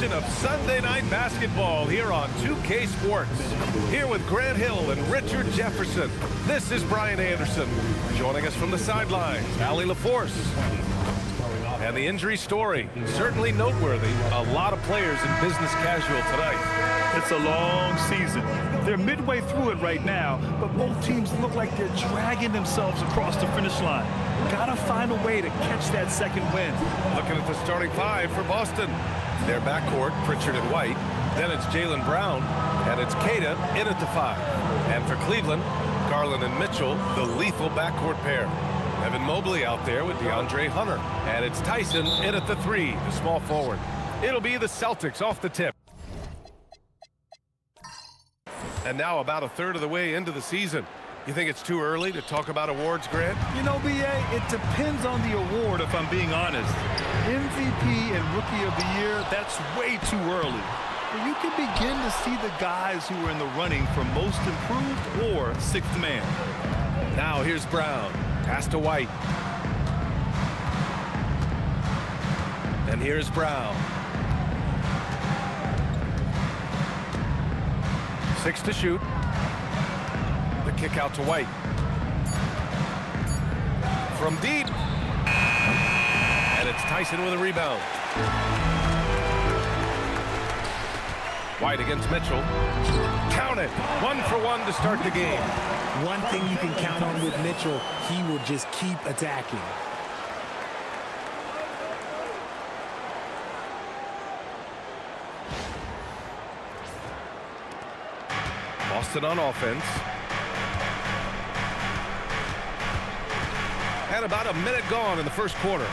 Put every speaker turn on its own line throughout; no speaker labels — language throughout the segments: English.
Of Sunday Night Basketball here on 2K Sports. Here with Grant Hill and Richard Jefferson. This is Brian Anderson. Joining us from the sidelines, Allie LaForce. And the injury story, certainly noteworthy. A lot of players in business casual tonight.
It's a long season. They're midway through it right now, but both teams look like they're dragging themselves across the finish line. Gotta find a way to catch that second win.
Looking at the starting five for Boston. Their backcourt, Pritchard and White. Then it's Jaylen Brown, and it's Queta in at the 5. And for Cleveland, Garland and Mitchell, the lethal backcourt pair. Evan Mobley out there with DeAndre Hunter. And it's Tyson in at the 3, the small forward. It'll be the Celtics off the tip. And now about a third of the way into the season. You think it's too early to talk about awards, Grant?
You know, B.A., it depends on the award, if I'm being honest. MVP and Rookie of the Year, that's way too early. But you can begin to see the guys who are in the running for Most Improved or Sixth Man.
Now here's Brown. Pass to White. And here's Brown. 6 to shoot. The kick out to White. From deep. And it's Tyson with a rebound. White against Mitchell. Count it. 1 for 1 to start the game.
One thing you can count on with Mitchell, he will just keep attacking.
Boston on offense. And about a minute gone in the first quarter.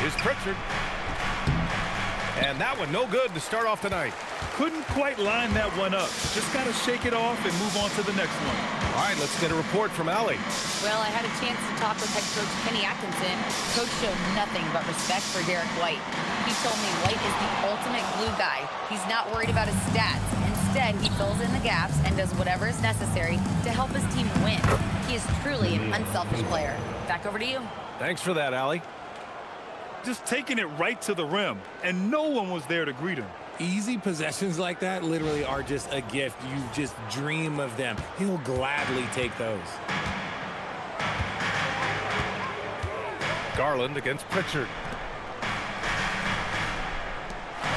Here's Pritchard. And that one no good to start off the night.
Couldn't quite line that one up. Just got to shake it off and move on to the next one.
All right, let's get a report from Allie.
Well, I had a chance to talk with head coach Kenny Atkinson. Coach showed nothing but respect for Derek White. He told me White is the ultimate glue guy. He's not worried about his stats. Instead, he fills in the gaps and does whatever is necessary to help his team win. He is truly an unselfish player. Back over to you.
Thanks for that, Allie.
Just taking it right to the rim, and no one was there to greet him.
Easy possessions like that literally are just a gift. You just dream of them. He'll gladly take those.
Garland against Pritchard.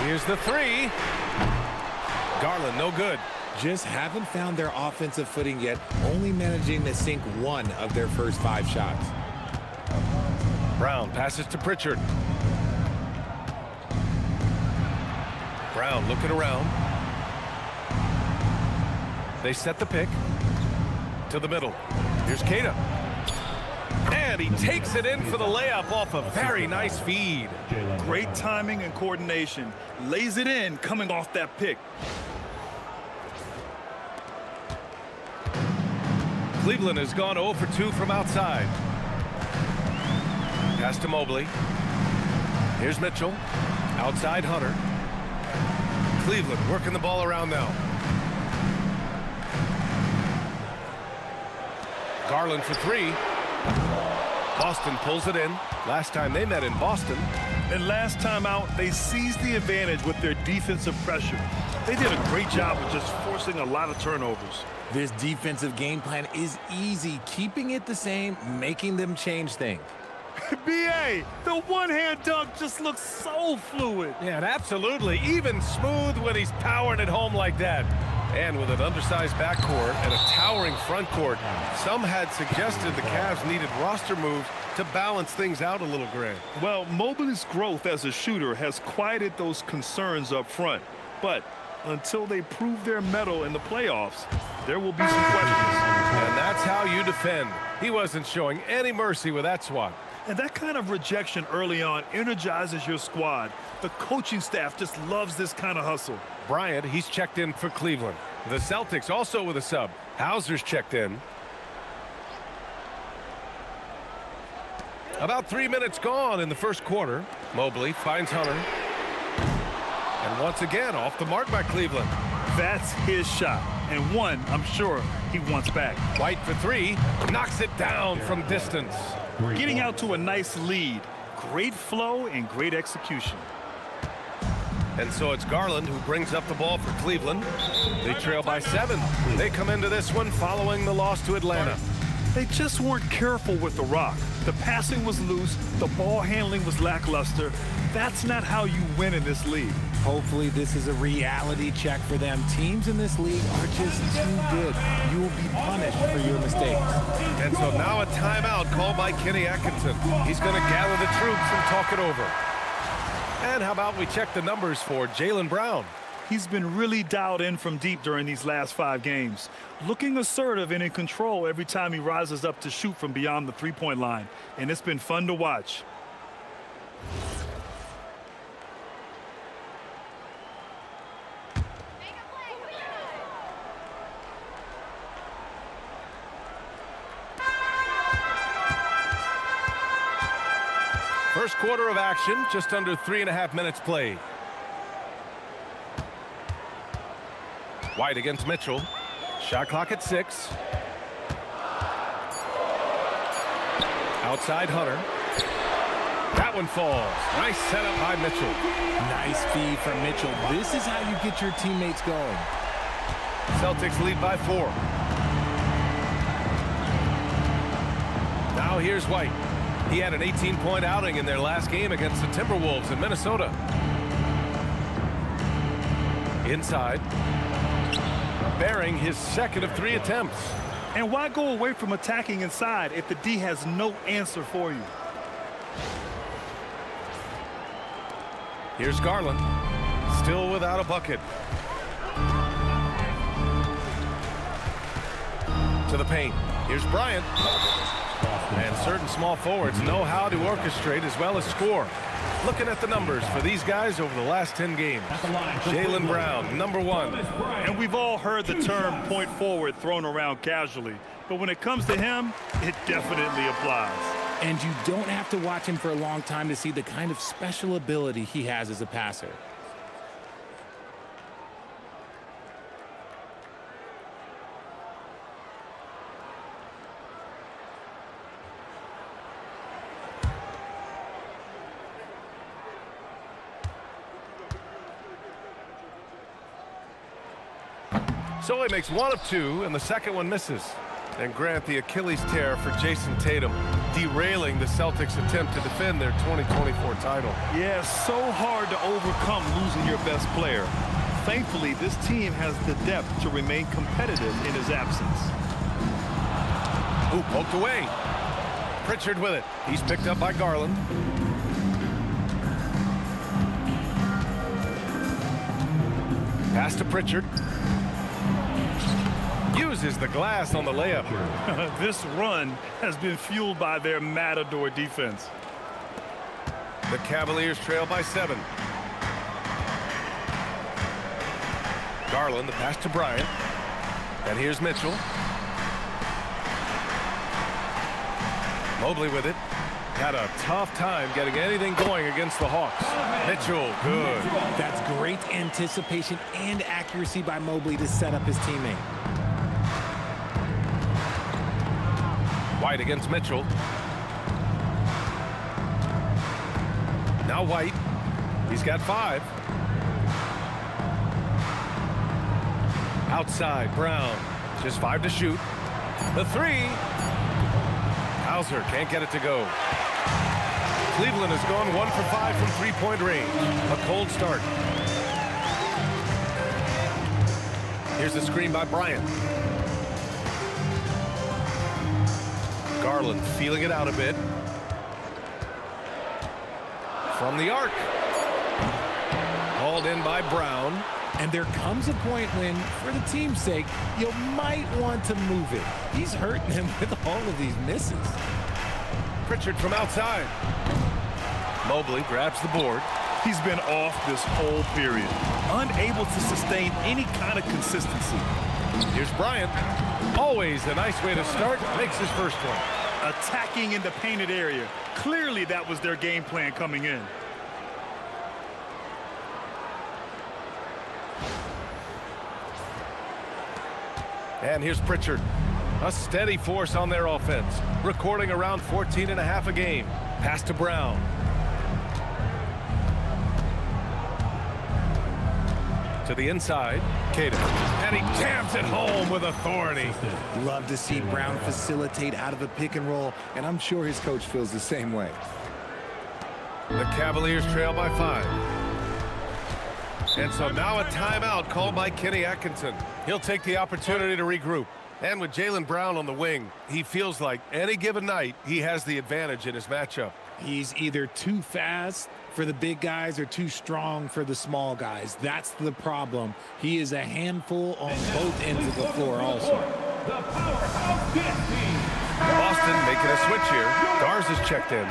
Here's the 3. Garland, no good.
Just haven't found their offensive footing yet, only managing to sink 1 of their first 5 shots.
Brown passes to Pritchard. Brown looking around. They set the pick to the middle. Here's Queta. And he takes it in for the layup off a very nice feed.
Great timing and coordination. Lays it in coming off that pick.
Cleveland has gone 0 for 2 from outside. Pass to Mobley. Here's Mitchell. Outside Hunter. Cleveland working the ball around now. Garland for 3. Boston pulls it in. Last time they met in Boston.
And last time out, they seized the advantage with their defensive pressure. They did a great job of just forcing a lot of turnovers.
This defensive game plan is easy. Keeping it the same, making them change things.
B.A., the one-hand dunk just looks so fluid.
Yeah, and absolutely. Even smooth when he's powering it home like that. And with an undersized backcourt and a towering front court, some had suggested the Cavs needed roster moves to balance things out a little, Grant.
Well, Mobley's growth as a shooter has quieted those concerns up front. But until they prove their mettle in the playoffs, there will be some questions.
And that's how you defend. He wasn't showing any mercy with that swat.
And that kind of rejection early on energizes your squad. The coaching staff just loves this kind of hustle.
Bryant, he's checked in for Cleveland. The Celtics also with a sub. Hauser's checked in. About 3 minutes gone in the first quarter. Mobley finds Hunter. And once again, off the mark by Cleveland.
That's his shot. And one, I'm sure, he wants back.
White for 3. Knocks it down from distance.
Getting out to a nice lead. Great flow and great execution.
And so it's Garland who brings up the ball for Cleveland. They trail by 7. They come into this one following the loss to Atlanta.
They just weren't careful with the rock. The passing was loose. The ball handling was lackluster. That's not how you win in this league.
Hopefully this is a reality check for them. Teams in this league are just too good. You will be punished for your mistakes.
And so now a timeout called by Kenny Atkinson. He's going to gather the troops and talk it over. And how about we check the numbers for Jaylen Brown?
He's been really dialed in from deep during these last 5 games. Looking assertive and in control every time he rises up to shoot from beyond the three-point line. And it's been fun to watch.
First quarter of action, just under 3.5 minutes played. White against Mitchell. Shot clock at 6. Outside Hunter. That one falls. Nice setup by Mitchell.
Nice feed from Mitchell. This is how you get your teammates going.
Celtics lead by 4. Now here's White. He had an 18-point outing in their last game against the Timberwolves in Minnesota. Inside. Bearing his second of 3 attempts.
And why go away from attacking inside if the D has no answer for you?
Here's Garland. Still without a bucket. To the paint. Here's Bryant. And certain small forwards know how to orchestrate as well as score. Looking at the numbers for these guys over the last 10 games. Jaylen Brown, number 1.
And we've all heard the term point forward thrown around casually. But when it comes to him, it definitely applies.
And you don't have to watch him for a long time to see the kind of special ability he has as a passer.
So he makes 1 of 2, and the second one misses. And Grant, the Achilles tear for Jason Tatum, derailing the Celtics' attempt to defend their 2024 title.
Yeah, so hard to overcome losing your best player. Thankfully, this team has the depth to remain competitive in his absence.
Ooh, poked away. Pritchard with it. He's picked up by Garland. Pass to Pritchard. Uses the glass on the layup.
This run has been fueled by their Matador defense.
The Cavaliers trail by 7. Garland, the pass to Bryant. And here's Mitchell. Mobley with it. Had a tough time getting anything going against the Hawks. Mitchell, good.
That's great anticipation and accuracy by Mobley to set up his teammate.
White against Mitchell. Now White. He's got 5. Outside, Brown. Just 5 to shoot. The 3. Hauser can't get it to go. Cleveland has gone 1 for 5 from three-point range. A cold start. Here's the screen by Bryant. Garland feeling it out a bit. From the arc. Hauled in by Brown.
And there comes a point when, for the team's sake, you might want to move it. He's hurting him with all of these misses.
Pritchard from outside. Mobley grabs the board.
He's been off this whole period, unable to sustain any kind of consistency.
Here's Bryant. Always a nice way to start. Makes his first one.
Attacking in the painted area. Clearly that was their game plan coming in.
And here's Pritchard. A steady force on their offense. Recording around 14.5 a game. Pass to Brown. To the inside, Caden. And he jams it home with authority.
Love to see Brown facilitate out of a pick and roll, and I'm sure his coach feels the same way.
The Cavaliers trail by 5. And so now a timeout called by Kenny Atkinson. He'll take the opportunity to regroup. And with Jaylen Brown on the wing, he feels like any given night he has the advantage in his matchup.
He's either too fast for the big guys or too strong for the small guys. That's the problem. He is a handful on both ends of the floor also.
Boston making a switch here. Garza's checked in.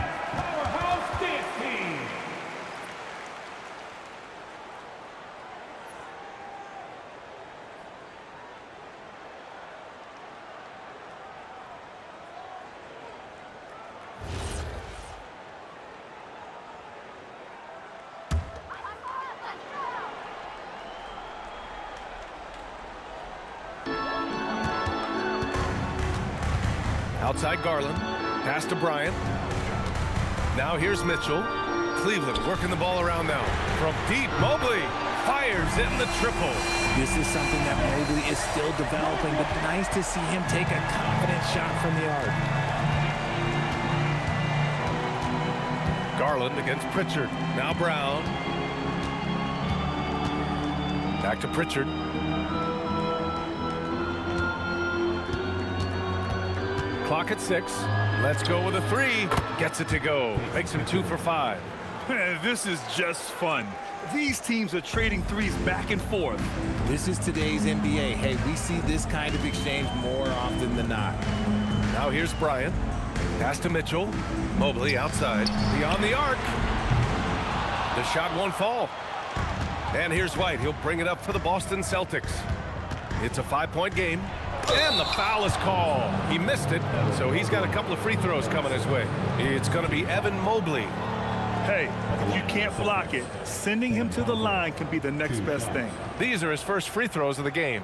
Outside Garland, pass to Bryant. Now here's Mitchell. Cleveland working the ball around now. From deep, Mobley fires in the triple.
This is something that Mobley is still developing, but nice to see him take a confident shot from the arc.
Garland against Pritchard. Now Brown. Back to Pritchard. Clock at 6. Let's go with a 3. Gets it to go. Makes him 2 for 5.
This is just fun. These teams are trading threes back and forth.
This is today's NBA. Hey, we see this kind of exchange more often than not.
Now here's Bryant. Pass to Mitchell. Mobley outside. Beyond the arc. The shot won't fall. And here's White. He'll bring it up for the Boston Celtics. It's a 5-point game. And the foul is called. He missed it, so he's got a couple of free throws coming his way. It's going to be Evan Mobley.
Hey, if you can't block it, sending him to the line can be the next best thing.
These are his first free throws of the game.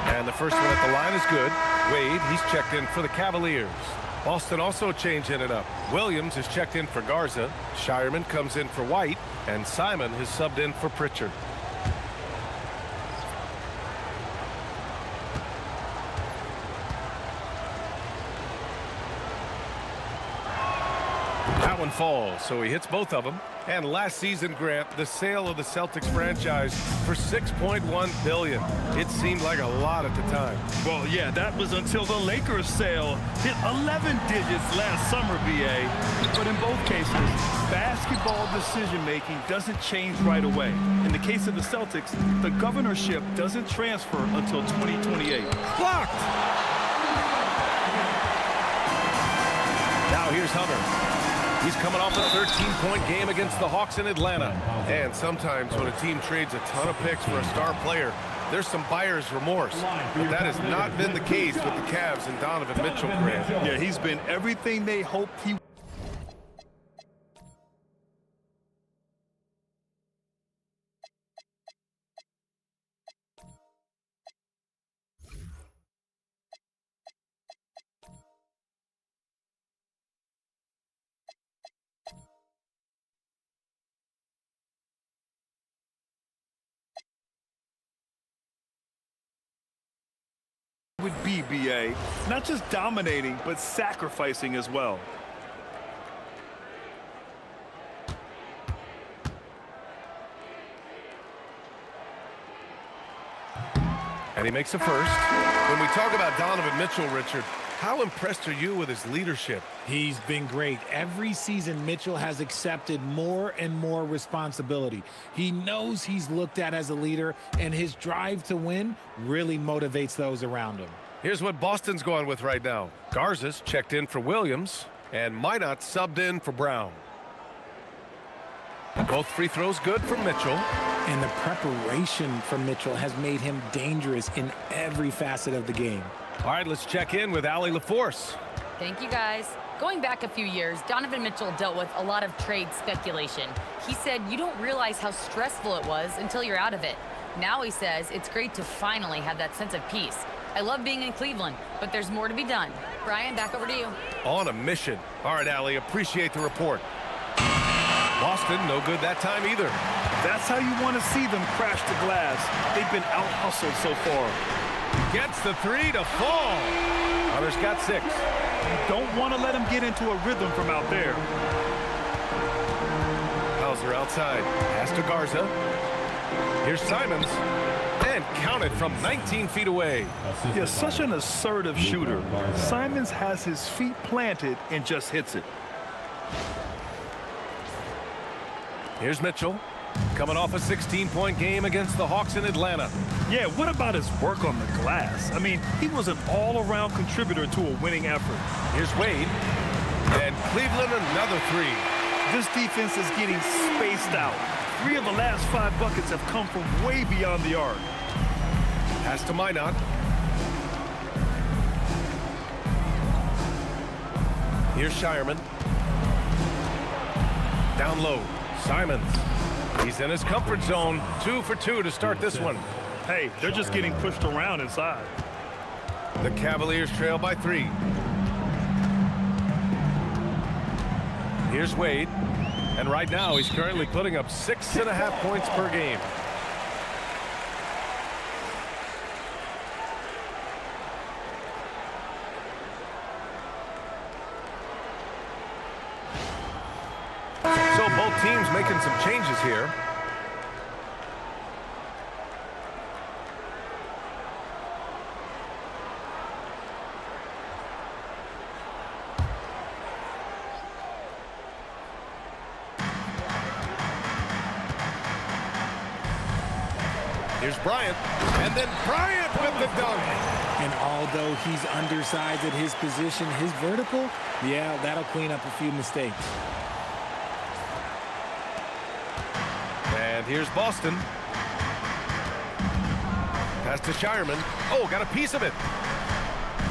And the first one at the line is good. Wade, he's checked in for the Cavaliers. Boston also changing it up. Williams is checked in for Garza. Shireman comes in for White. And Simon has subbed in for Pritchard. That one falls, so he hits both of them. And last season, Grant, the sale of the Celtics franchise for $6.1 billion. It seemed like a lot at the time.
Well, yeah, that was until the Lakers sale hit 11 digits last summer, BA. But in both cases, basketball decision-making doesn't change right away. In the case of the Celtics, the governorship doesn't transfer until 2028.
Blocked! Now here's Hunter. He's coming off a 13-point game against the Hawks in Atlanta. And sometimes when a team trades a ton of picks for a star player, there's some buyer's remorse. But that has not been the case with the Cavs and Donovan Mitchell, Grant.
Yeah, he's been everything they hoped he would be, BA. Not just dominating, but sacrificing as well.
And he makes a first. When we talk about Donovan Mitchell, Richard, how impressed are you with his leadership?
He's been great. Every season, Mitchell has accepted more and more responsibility. He knows he's looked at as a leader, and his drive to win really motivates those around him.
Here's what Boston's going with right now. Garza's checked in for Williams, and Minot subbed in for Brown. Both free throws good from Mitchell.
And the preparation from Mitchell has made him dangerous in every facet of the game.
All right, let's check in with Allie LaForce.
Thank you, guys. Going back a few years, Donovan Mitchell dealt with a lot of trade speculation. He said you don't realize how stressful it was until you're out of it. Now he says it's great to finally have that sense of peace. I love being in Cleveland, but there's more to be done. Brian, back over to you.
On a mission. All right, Allie, appreciate the report. Boston, no good that time either.
That's how you want to see them crash the glass. They've been out-hustled so far.
Gets the three to fall. Hunter's got 6.
You don't want to let him get into a rhythm from out there.
Hauser outside. Pass to Garza. Here's Simons. And counted from 19 feet away.
Yeah, such an assertive shooter. Simons has his feet planted and just hits it.
Here's Mitchell. Coming off a 16-point game against the Hawks in Atlanta.
Yeah, what about his work on the glass? I mean, he was an all-around contributor to a winning effort.
Here's Wade. And Cleveland another 3.
This defense is getting spaced out. 3 of the last 5 buckets have come from way beyond the arc.
Pass to Minot. Here's Shireman. Down low. Simons. He's in his comfort zone. 2 for 2 to start this one.
Hey, they're just getting pushed around inside.
The Cavaliers trail by 3. Here's Wade. And right now, he's currently putting up 6.5 points per game. So both teams making some changes here. Here's Bryant, and then Bryant with the dunk.
And although he's undersized at his position, his vertical, yeah, that'll clean up a few mistakes.
And here's Boston. Pass to Shireman. Oh, got a piece of it.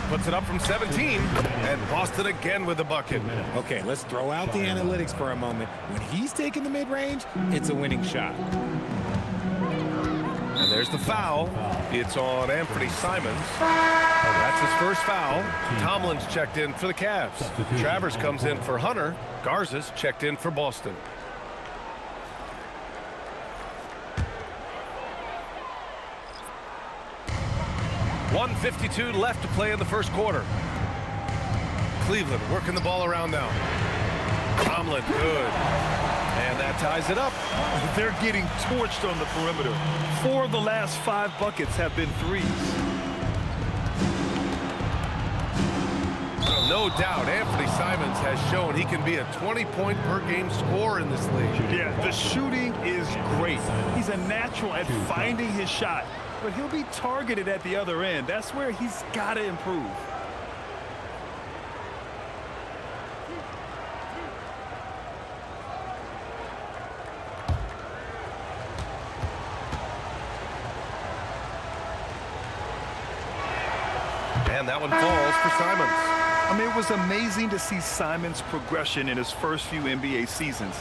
Puts it up from 17. And Boston again with the bucket.
Okay, let's throw out the analytics for a moment. When he's taking the mid-range, it's a winning shot.
And there's the foul. It's on Anthony Simons. That's his first foul. Tomlin's checked in for the Cavs. Travers comes in for Hunter. Garza's checked in for Boston. .152 left to play in the first quarter. Cleveland working the ball around now. Tomlin, good. And that ties it up.
They're getting torched on the perimeter. 4 of the last 5 buckets have been threes.
No doubt, Anthony Simons has shown he can be a 20-point per game scorer in this league.
Yeah, the shooting is great. He's a natural at finding his shot, but he'll be targeted at the other end. That's where he's got to improve.
And that one falls for Simons.
I mean, it was amazing to see Simons' progression in his first few NBA seasons.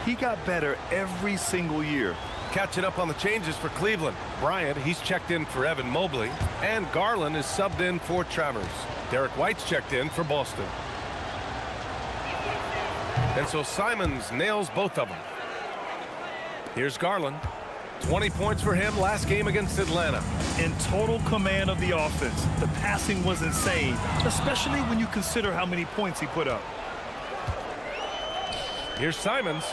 He got better every single year.
Catching up on the changes for Cleveland. Bryant, he's checked in for Evan Mobley. And Garland is subbed in for Travers. Derek White's checked in for Boston. And so Simons nails both of them. Here's Garland. 20 points for him last game against Atlanta.
In total command of the offense. The passing was insane, especially when you consider how many points he put up.
Here's Simons.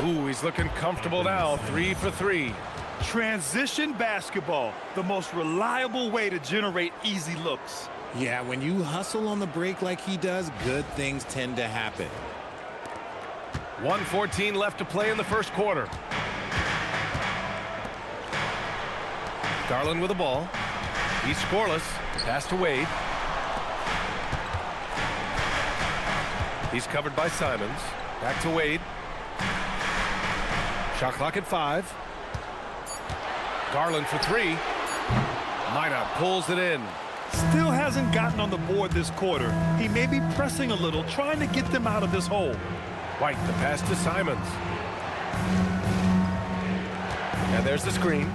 Ooh, he's looking comfortable now. 3 for 3.
Transition basketball, the most reliable way to generate easy looks.
Yeah, when you hustle on the break like he does, good things tend to happen.
1:14 left to play in the first quarter. Garland with the ball. He's scoreless. Pass to Wade. He's covered by Simons. Back to Wade. Shot clock at 5. Garland for 3. Minot pulls it in.
Still hasn't gotten on the board this quarter. He may be pressing a little, trying to get them out of this hole.
White, the pass to Simons. And there's the screen.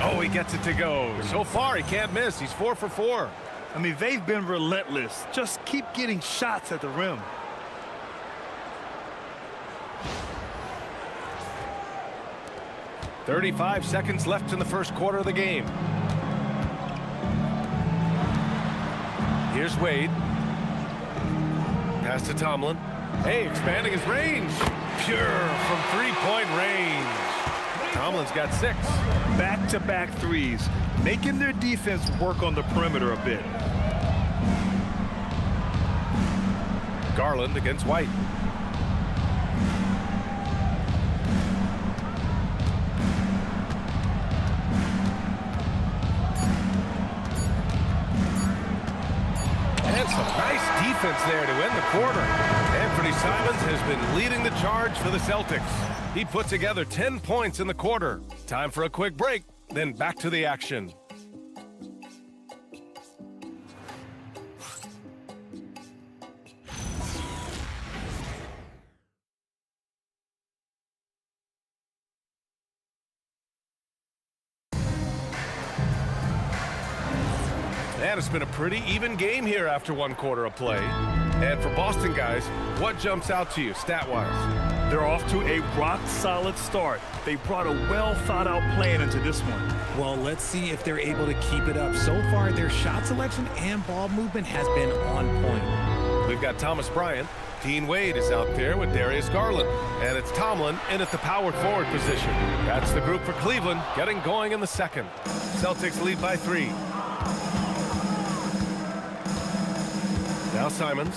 Oh, he gets it to go. So far, he can't miss. He's 4 for 4.
I mean, they've been relentless. Just keep getting shots at the rim.
"35 seconds left in the first quarter of the game. Here's Wade. Pass to Tomlin. Hey, expanding his range. Pure from three-point range. Tomlin's got 6.
Back-to-back threes, making their defense work on the perimeter a bit.
Garland against White. And some nice defense there to end the quarter. Anthony Simons has been leading the charge for the Celtics. He put together 10 points in the quarter. Time for a quick break, then back to the action. And it's been a pretty even game here after one quarter of play. And for Boston guys, what jumps out to you stat-wise?
They're off to a rock-solid start. They brought a well-thought-out plan into this one.
Well, let's see if they're able to keep it up. So far, their shot selection and ball movement has been on point.
We've got Thomas Bryant. Dean Wade is out there with Darius Garland. And it's Tomlin in at the power forward position. That's the group for Cleveland getting going in the second. Celtics lead by 3. Now Simons.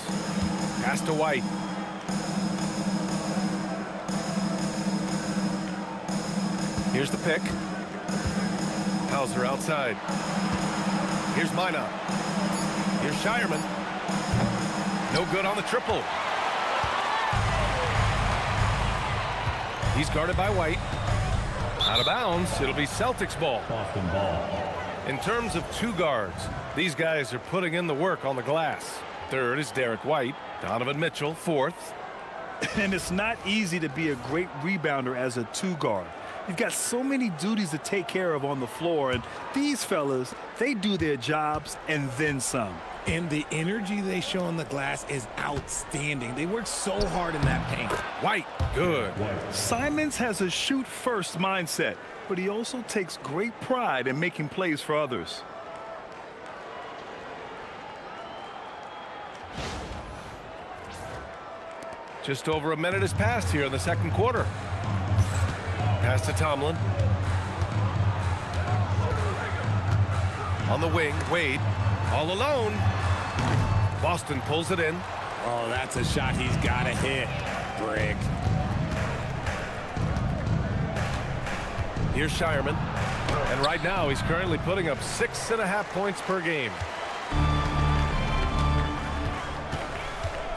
Pass to White. Here's the pick. Hauser outside. Here's Minot. Here's Shireman. No good on the triple. He's guarded by White. Out of bounds. It'll be Celtics ball.
Boston ball.
In terms of 2 guards, these guys are putting in the work on the glass. Third is Derek White. Donovan Mitchell, 4th.
And it's not easy to be a great rebounder as a 2-guard. You've got so many duties to take care of on the floor, and these fellas, they do their jobs and then some.
And the energy they show on the glass is outstanding. They work so hard in that paint.
White, good.
Simons has a shoot-first mindset, but he also takes great pride in making plays for others.
Just over a minute has passed here in the second quarter. Pass to Tomlin. On the wing, Wade. All alone. Boston pulls it in.
Oh, that's a shot he's got to hit. Brick.
Here's Shireman. And right now, he's currently putting up 6.5 points per game.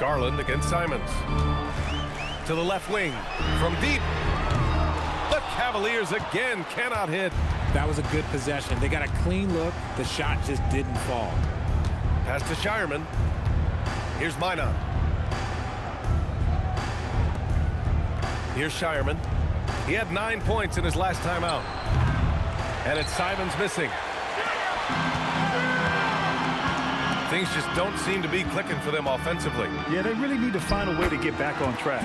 Garland against Simons. To the left wing. From deep. The Cavaliers again cannot hit.
That was a good possession. They got a clean look. The shot just didn't fall.
Pass to Shireman. Here's Minot. Here's Shireman. He had 9 points in his last time out. And it's Simons missing. Things just don't seem to be clicking for them offensively.
Yeah, they really need to find a way to get back on track.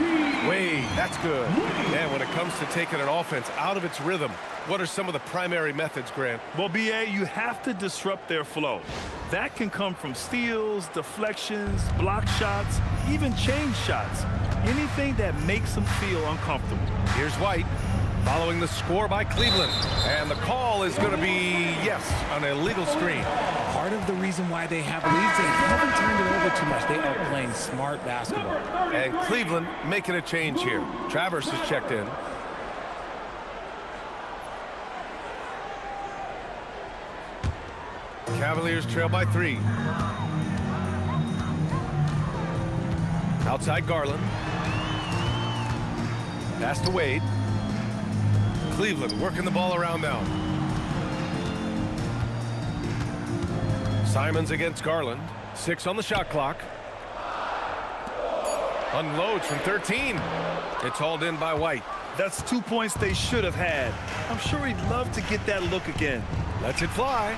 Wade, that's good. And when it comes to taking an offense out of its rhythm, what are some of the primary methods, Grant?
Well, B.A., you have to disrupt their flow. That can come from steals, deflections, block shots, even change shots. Anything that makes them feel uncomfortable.
Here's White, following the score by Cleveland. And the call is going to be, yes, an illegal screen.
Part of the reason why they have leads, they haven't turned it over too much. They are playing smart basketball.
And Cleveland making a change here. Travers has checked in. Cavaliers trail by 3. Outside Garland. Pass to Wade. Cleveland working the ball around now. Simons against Garland. 6 on the shot clock. Unloads from 13. It's hauled in by White.
That's 2 points they should have had. I'm sure he'd love to get that look again.
Lets it fly.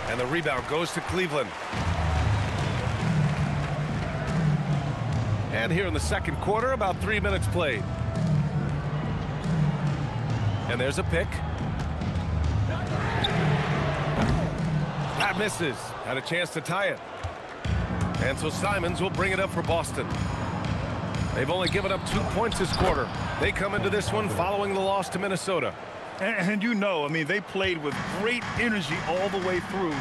And the rebound goes to Cleveland. And here in the second quarter, about 3 minutes played. And there's a pick. That misses. Had a chance to tie it. And so Simons will bring it up for Boston. They've only given up 2 points this quarter. They come into this one following the loss to Minnesota.
And you know, I mean, they played with great energy all the way through.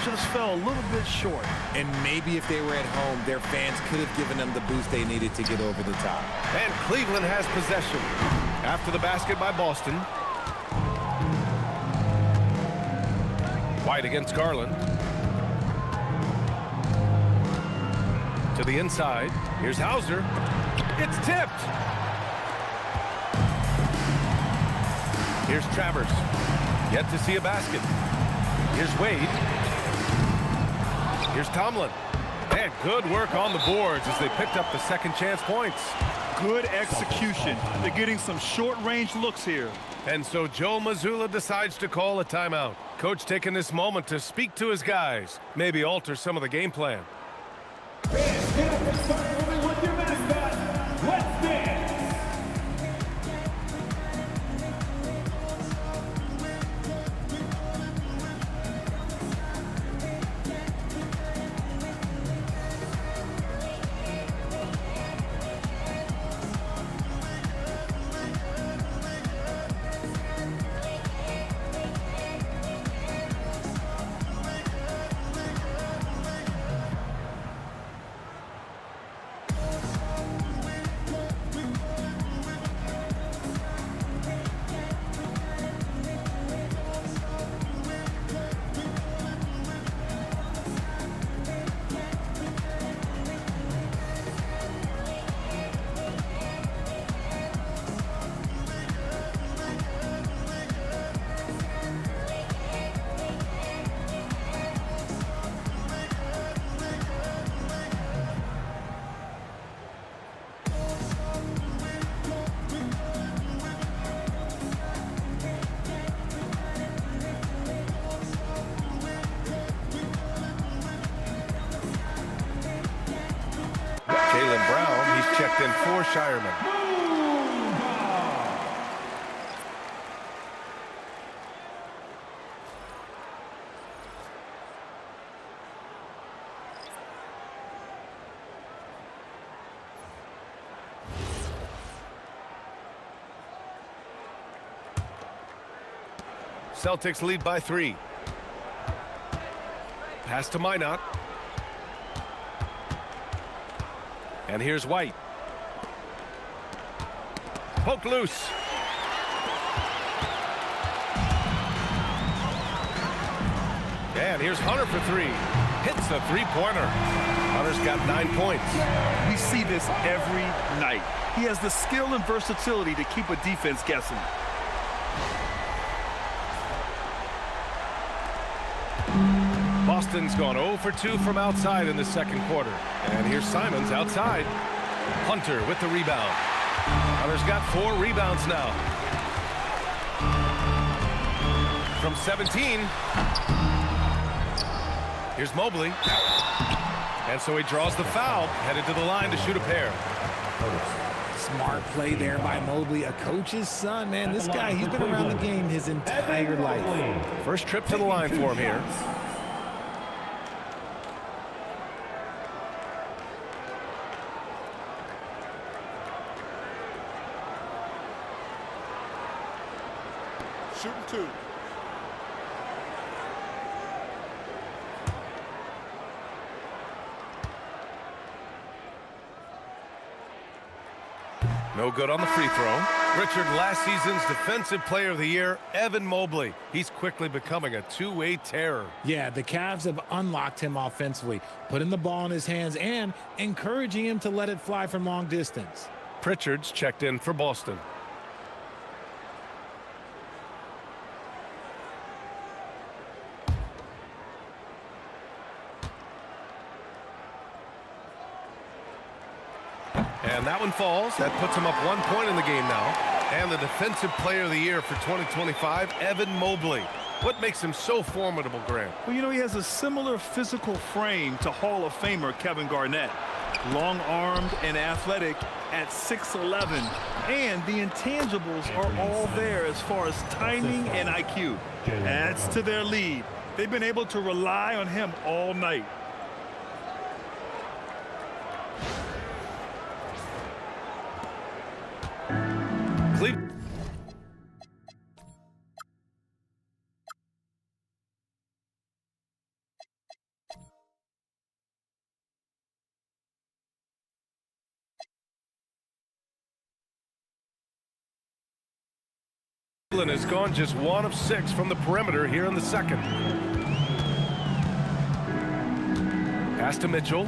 Just fell a little bit short.
And maybe if they were at home, their fans could have given them the boost they needed to get over the top.
And Cleveland has possession. After the basket by Boston. White against Garland. To the inside. Here's Hauser. It's tipped. Here's Travers. Yet to see a basket. Here's Wade. Here's Tomlin. And good work on the boards as they picked up the second chance points.
Good execution. They're getting some short-range looks here.
And so Joe Mazzulla decides to call a timeout. Coach taking this moment to speak to his guys. Maybe alter some of the game plan.
Fans, get up and start moving with your mascot. Let's dance.
Jaylen Brown, he's checked in for Shireman. Celtics lead by 3. Pass to Minot. And here's White. Poke loose. And here's Hunter for 3. Hits the three-pointer. Hunter's got 9 points.
We see this every night. He has the skill and versatility to keep a defense guessing.
Boston's gone 0 for 2 from outside in the second quarter. And here's Simons outside. Hunter with the rebound. Hunter's got 4 rebounds now. From 17. Here's Mobley. And so he draws the foul, headed to the line to shoot a pair.
Smart play there by Mobley, a coach's son, man. This guy, he's been around the game his entire life.
First trip to the line for him here.
Shooting 2.
No good on the free throw. Richard, last season's Defensive Player of the Year, Evan Mobley. He's quickly becoming a two-way terror.
Yeah, the Cavs have unlocked him offensively, putting the ball in his hands and encouraging him to let it fly from long distance.
Pritchard's checked in for Boston. And that one falls. That puts him up 1 point in the game now. And the Defensive Player of the Year for 2025, Evan Mobley. What makes him so formidable, Grant?
Well, you know, he has a similar physical frame to Hall of Famer Kevin Garnett. Long-armed and athletic at 6'11", and the intangibles are all there as far as timing and IQ. Adds to their lead. They've been able to rely on him all night.
Cleveland has gone just 1 of 6 from the perimeter here in the second. Pass to Mitchell.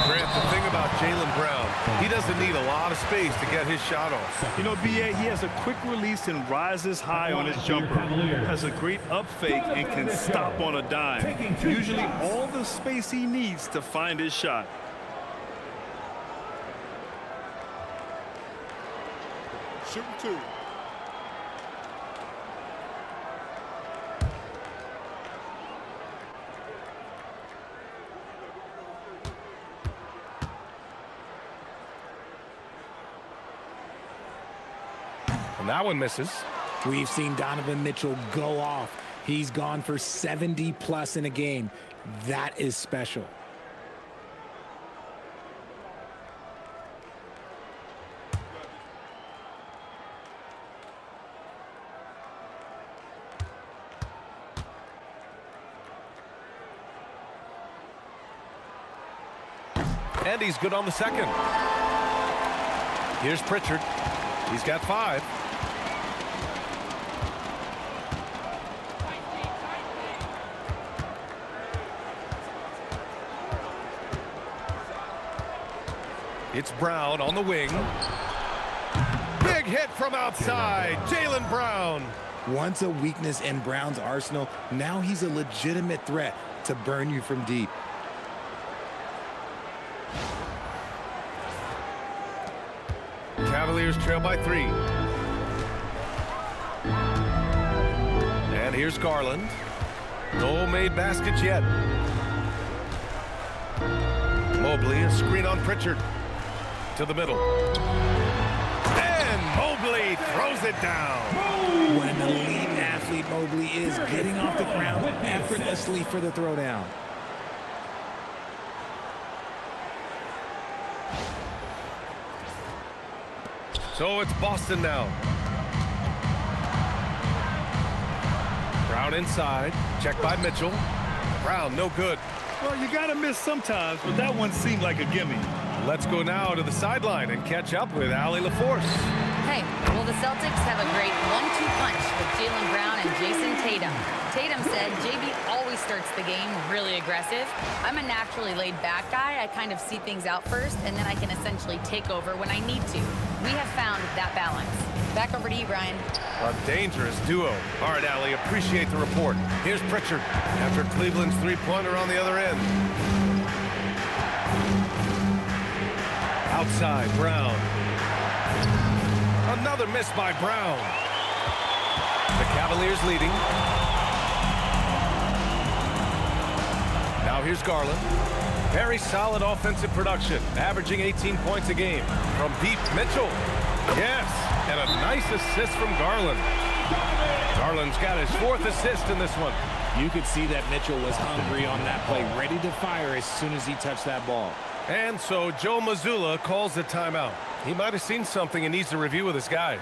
Grant, the thing about Jaylen Brown, he doesn't need a lot of space to get his shot off.
You know, B.A., he has a quick release and rises high on his jumper. Has a great up fake and can stop on a dime. Usually all the space he needs to find his shot.
Shooting 2.
And that one misses.
We've seen Donovan Mitchell go off. He's gone for 70+ in a game. That is special.
And he's good on the second. Here's Pritchard. He's got 5. It's Brown on the wing. Big hit from outside. Jaylen Brown.
Once a weakness in Brown's arsenal, now he's a legitimate threat to burn you from deep.
Cavaliers trail by 3. And here's Garland. No made baskets yet. Mobley, a screen on Pritchard. To the middle. And Mobley throws it down.
What an elite athlete Mobley is, getting off the ground effortlessly for the throwdown.
So it's Boston now. Brown inside. Checked by Mitchell. Brown, no good.
Well, you got to miss sometimes, but that one seemed like a gimme.
Let's go now to the sideline and catch up with Allie LaForce.
Hey, well, the Celtics have a great 1-2 punch with Jaylen Brown and Jason Tatum. Tatum said JB always starts the game really aggressive. I'm a naturally laid-back guy. I kind of see things out first, and then I can essentially take over when I need to. We have found that balance. Back over to you, Brian.
A dangerous duo. All right, Allie, appreciate the report. Here's Pritchard after Cleveland's three-pointer on the other end. Outside, Brown. Another miss by Brown. The Cavaliers leading. Now here's Garland. Very solid offensive production, averaging 18 points a game. From deep, Mitchell. Yes, and a nice assist from Garland. Garland's got his 4th assist in this one.
You could see that Mitchell was hungry on that play, ready to fire as soon as he touched that ball.
And so Joe Mazzulla calls the timeout. He might have seen something and needs to review with his guys.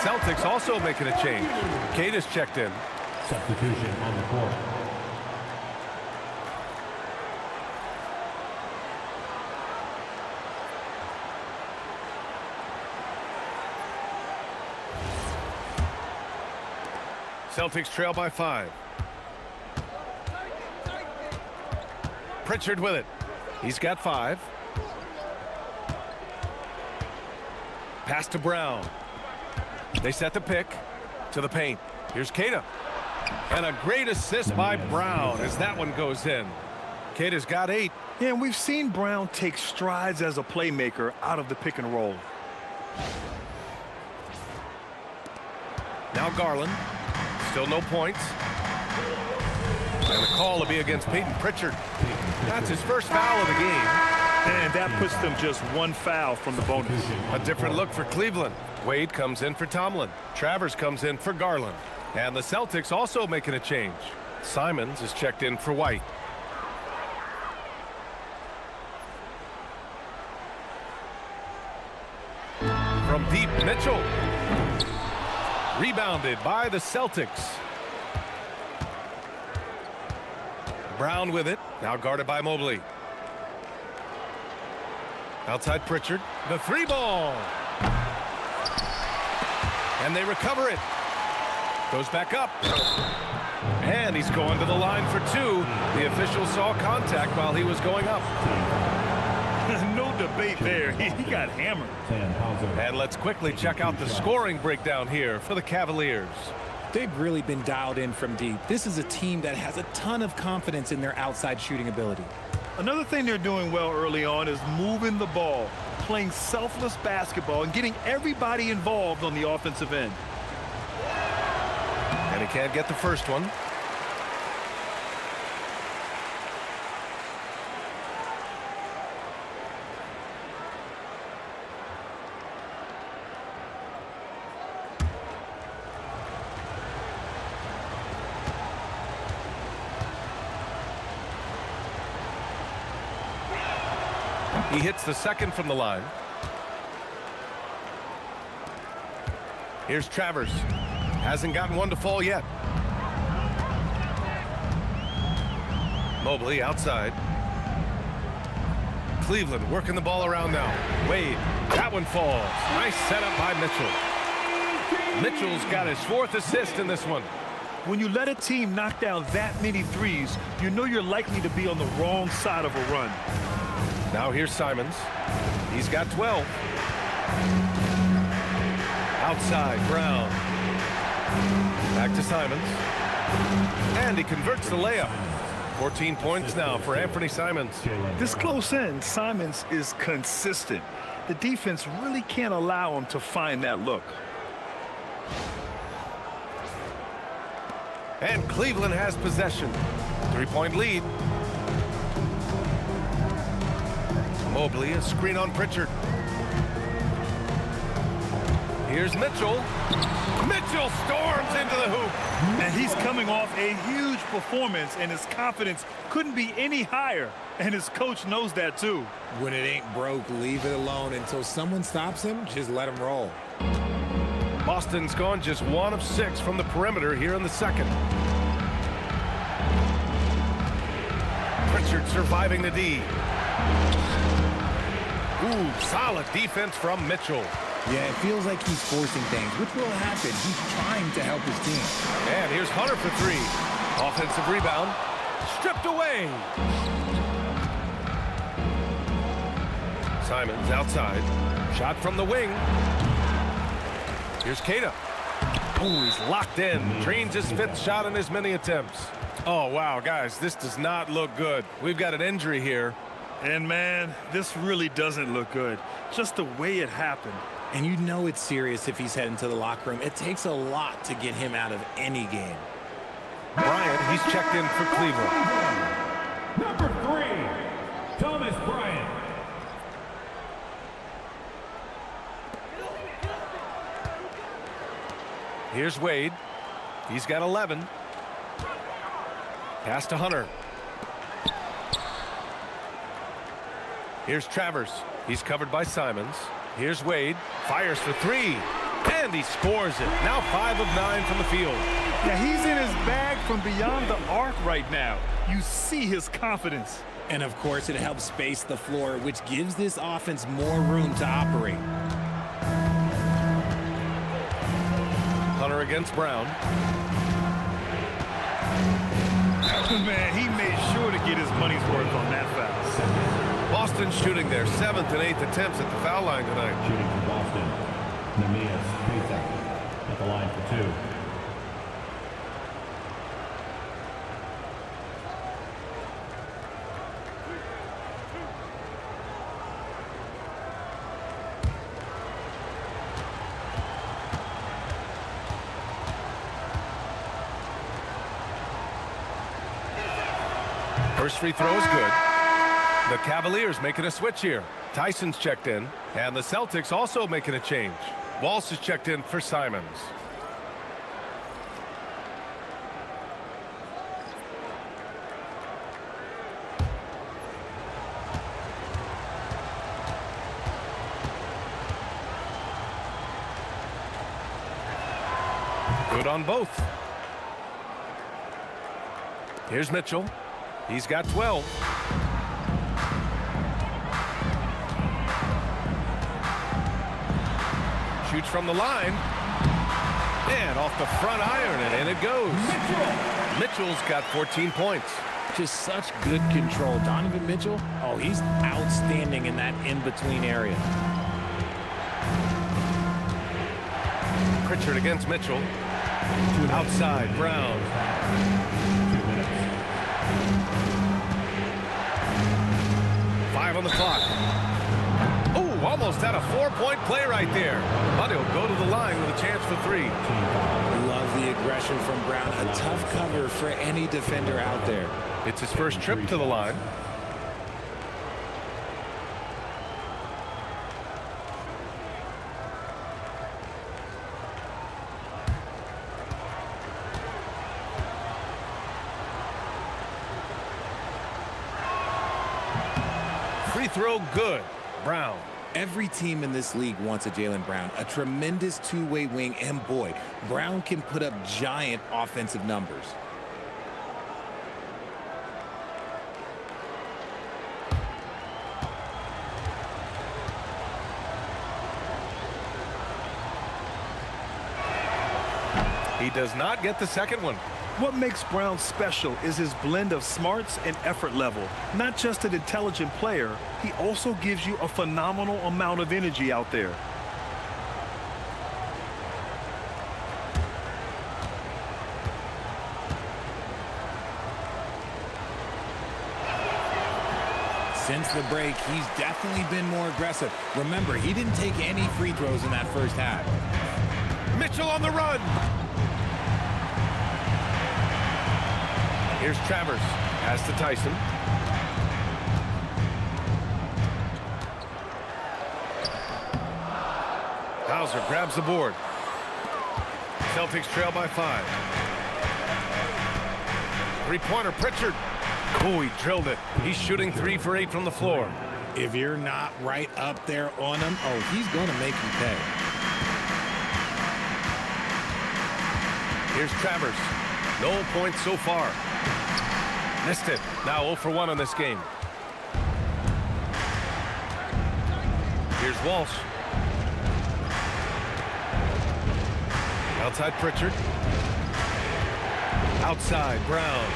Celtics also making a change. Cata's checked in.
Substitution on the court.
Celtics trail by 5. Pritchard with it. He's got 5. Pass to Brown. They set the pick to the paint. Here's Cata. And a great assist by Brown as that one goes in. Cata's got 8.
Yeah, and we've seen Brown take strides as a playmaker out of the pick and roll.
Now Garland. Still no points. And the call will be against Peyton Pritchard. That's his first foul of the game.
And that puts them just one foul from the bonus.
A different look for Cleveland. Wade comes in for Tomlin. Travers comes in for Garland. And the Celtics also making a change. Simons is checked in for White. From deep, Mitchell. Rebounded by the Celtics. Brown with it. Now guarded by Mobley. Outside Pritchard. The 3 ball. And they recover it. Goes back up. And he's going to the line for 2. The official saw contact while he was going up.
No debate there. He got hammered.
And let's quickly check out the scoring breakdown here for the Cavaliers.
They've really been dialed in from deep. This is a team that has a ton of confidence in their outside shooting ability.
Another thing they're doing well early on is moving the ball, playing selfless basketball, and getting everybody involved on the offensive end.
And he can't get the first one. He hits the second from the line. Here's Travers. Hasn't gotten one to fall yet. Mobley outside. Cleveland working the ball around now. Wade, that one falls. Nice setup by Mitchell. Mitchell's got his 4th assist in this one.
When you let a team knock down that many threes, you know you're likely to be on the wrong side of a run.
Now here's Simons. He's got 12. Outside, Brown. Back to Simons. And he converts the layup. 14 points now for Anthony Simons.
This close in, Simons is consistent. The defense really can't allow him to find that look.
And Cleveland has possession. 3-point lead. Mobley, a screen on Pritchard. Here's Mitchell. Mitchell storms into the hoop.
And he's coming off a huge performance, and his confidence couldn't be any higher. And his coach knows that, too.
When it ain't broke, leave it alone until someone stops him. Just let him roll.
Boston's gone just 1 of 6 from the perimeter here in the second. Pritchard surviving the D. Ooh, solid defense from Mitchell.
Yeah, it feels like he's forcing things, which will happen. He's trying to help his team.
And here's Hunter for 3. Offensive rebound. Stripped away. Simons outside. Shot from the wing. Here's Cata. Oh, he's locked in. Drains his 5th shot in as many attempts. Oh, wow, guys, this does not look good. We've got an injury here.
And, man, this really doesn't look good. Just the way it happened.
And you know it's serious if he's heading to the locker room. It takes a lot to get him out of any game.
Bryant, he's checked in for Cleveland.
Number 3, Thomas Bryant.
Here's Wade. He's got 11. Pass to Hunter. Here's Travers. He's covered by Simons. Here's Wade. Fires for 3. And he scores it. Now 5 of 9 from the field.
Yeah, he's in his bag from beyond the arc right now. You see his confidence.
And of course, it helps space the floor, which gives this offense more room to operate.
Hunter against Brown.
Man, he made sure to get his money's worth on that foul.
Boston shooting their 7th and 8th attempts at the foul line tonight.
Shooting for Boston. Nehemias Pesach at the line for 2.
First free throw is good. The Cavaliers making a switch here. Tyson's checked in, and the Celtics also making a change. Walsh is checked in for Simons. Good on both. Here's Mitchell. He's got 12. Shoots from the line. And off the front iron, and in it goes. Mitchell's got 14 points.
Just such good control. Donovan Mitchell, oh, he's outstanding in that in-between area.
Pritchard against Mitchell. Outside, Brown. 5 on the clock. Oh, almost had a 4-point play right there. But he'll go to the line with a chance for 3.
Love the aggression from Brown. A tough cover for any defender out there.
It's his first trip to the line. Free throw good. Brown.
Every team in this league wants a Jaylen Brown, a tremendous two-way wing, and boy, Brown can put up giant offensive numbers.
He does not get the second one.
What makes Brown special is his blend of smarts and effort level. Not just an intelligent player, he also gives you a phenomenal amount of energy out there.
Since the break, he's definitely been more aggressive. Remember, he didn't take any free throws in that first half.
Mitchell on the run. Here's Travers. Pass to Tyson. Hauser grabs the board. Celtics trail by 5. Three-pointer, Pritchard. Oh, he drilled it. He's shooting 3 for 8 from the floor.
If you're not right up there on him, oh, he's going to make you pay.
Here's Travers. No points so far. Missed it. Now 0 for 1 on this game. Here's Walsh. Outside Pritchard. Outside Brown.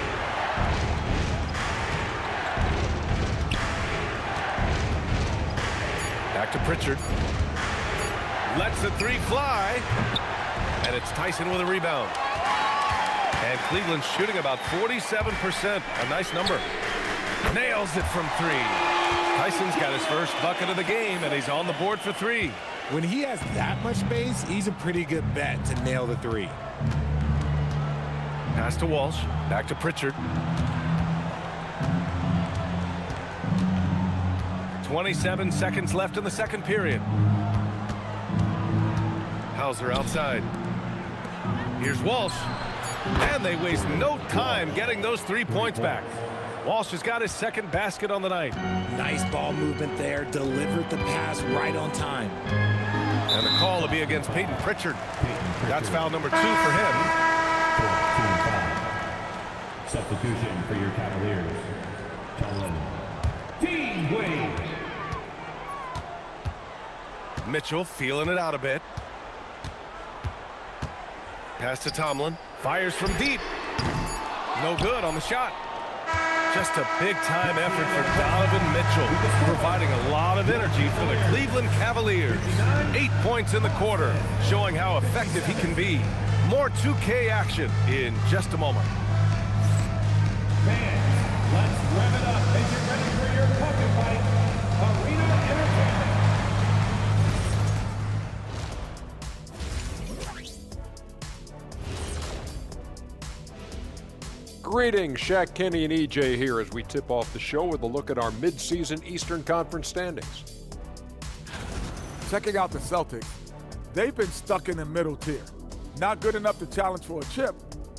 Back to Pritchard. Lets the 3 fly. And it's Tyson with a rebound. And Cleveland shooting about 47%. A nice number. Nails it from 3. Tyson's got his first bucket of the game, and he's on the board for 3.
When he has that much space, he's a pretty good bet to nail the 3.
Pass to Walsh. Back to Pritchard. 27 seconds left in the second period. Hauser outside. Here's Walsh. And they waste no time getting those 3 points back. Walsh has got his second basket on the night.
Nice ball movement there. Delivered the pass right on time.
And the call will be against Peyton Pritchard. That's foul number 2 for him.
Substitution for your Cavaliers. Team Wade.
Mitchell feeling it out a bit. Pass to Tomlin. Fires from deep. No good on the shot. Just a big-time effort for Donovan Mitchell, providing a lot of energy for the Cleveland Cavaliers. 8 points in the quarter, showing how effective he can be. More 2K action in just a moment.
Fans, let's rev it up and get ready for your pocket fight. Arena Entertainment.
Greetings, Shaq, Kenny, and EJ here as we tip off the show with a look at our mid-season Eastern Conference standings.
Checking out the Celtics, they've been stuck in the middle tier. Not good enough to challenge for a chip,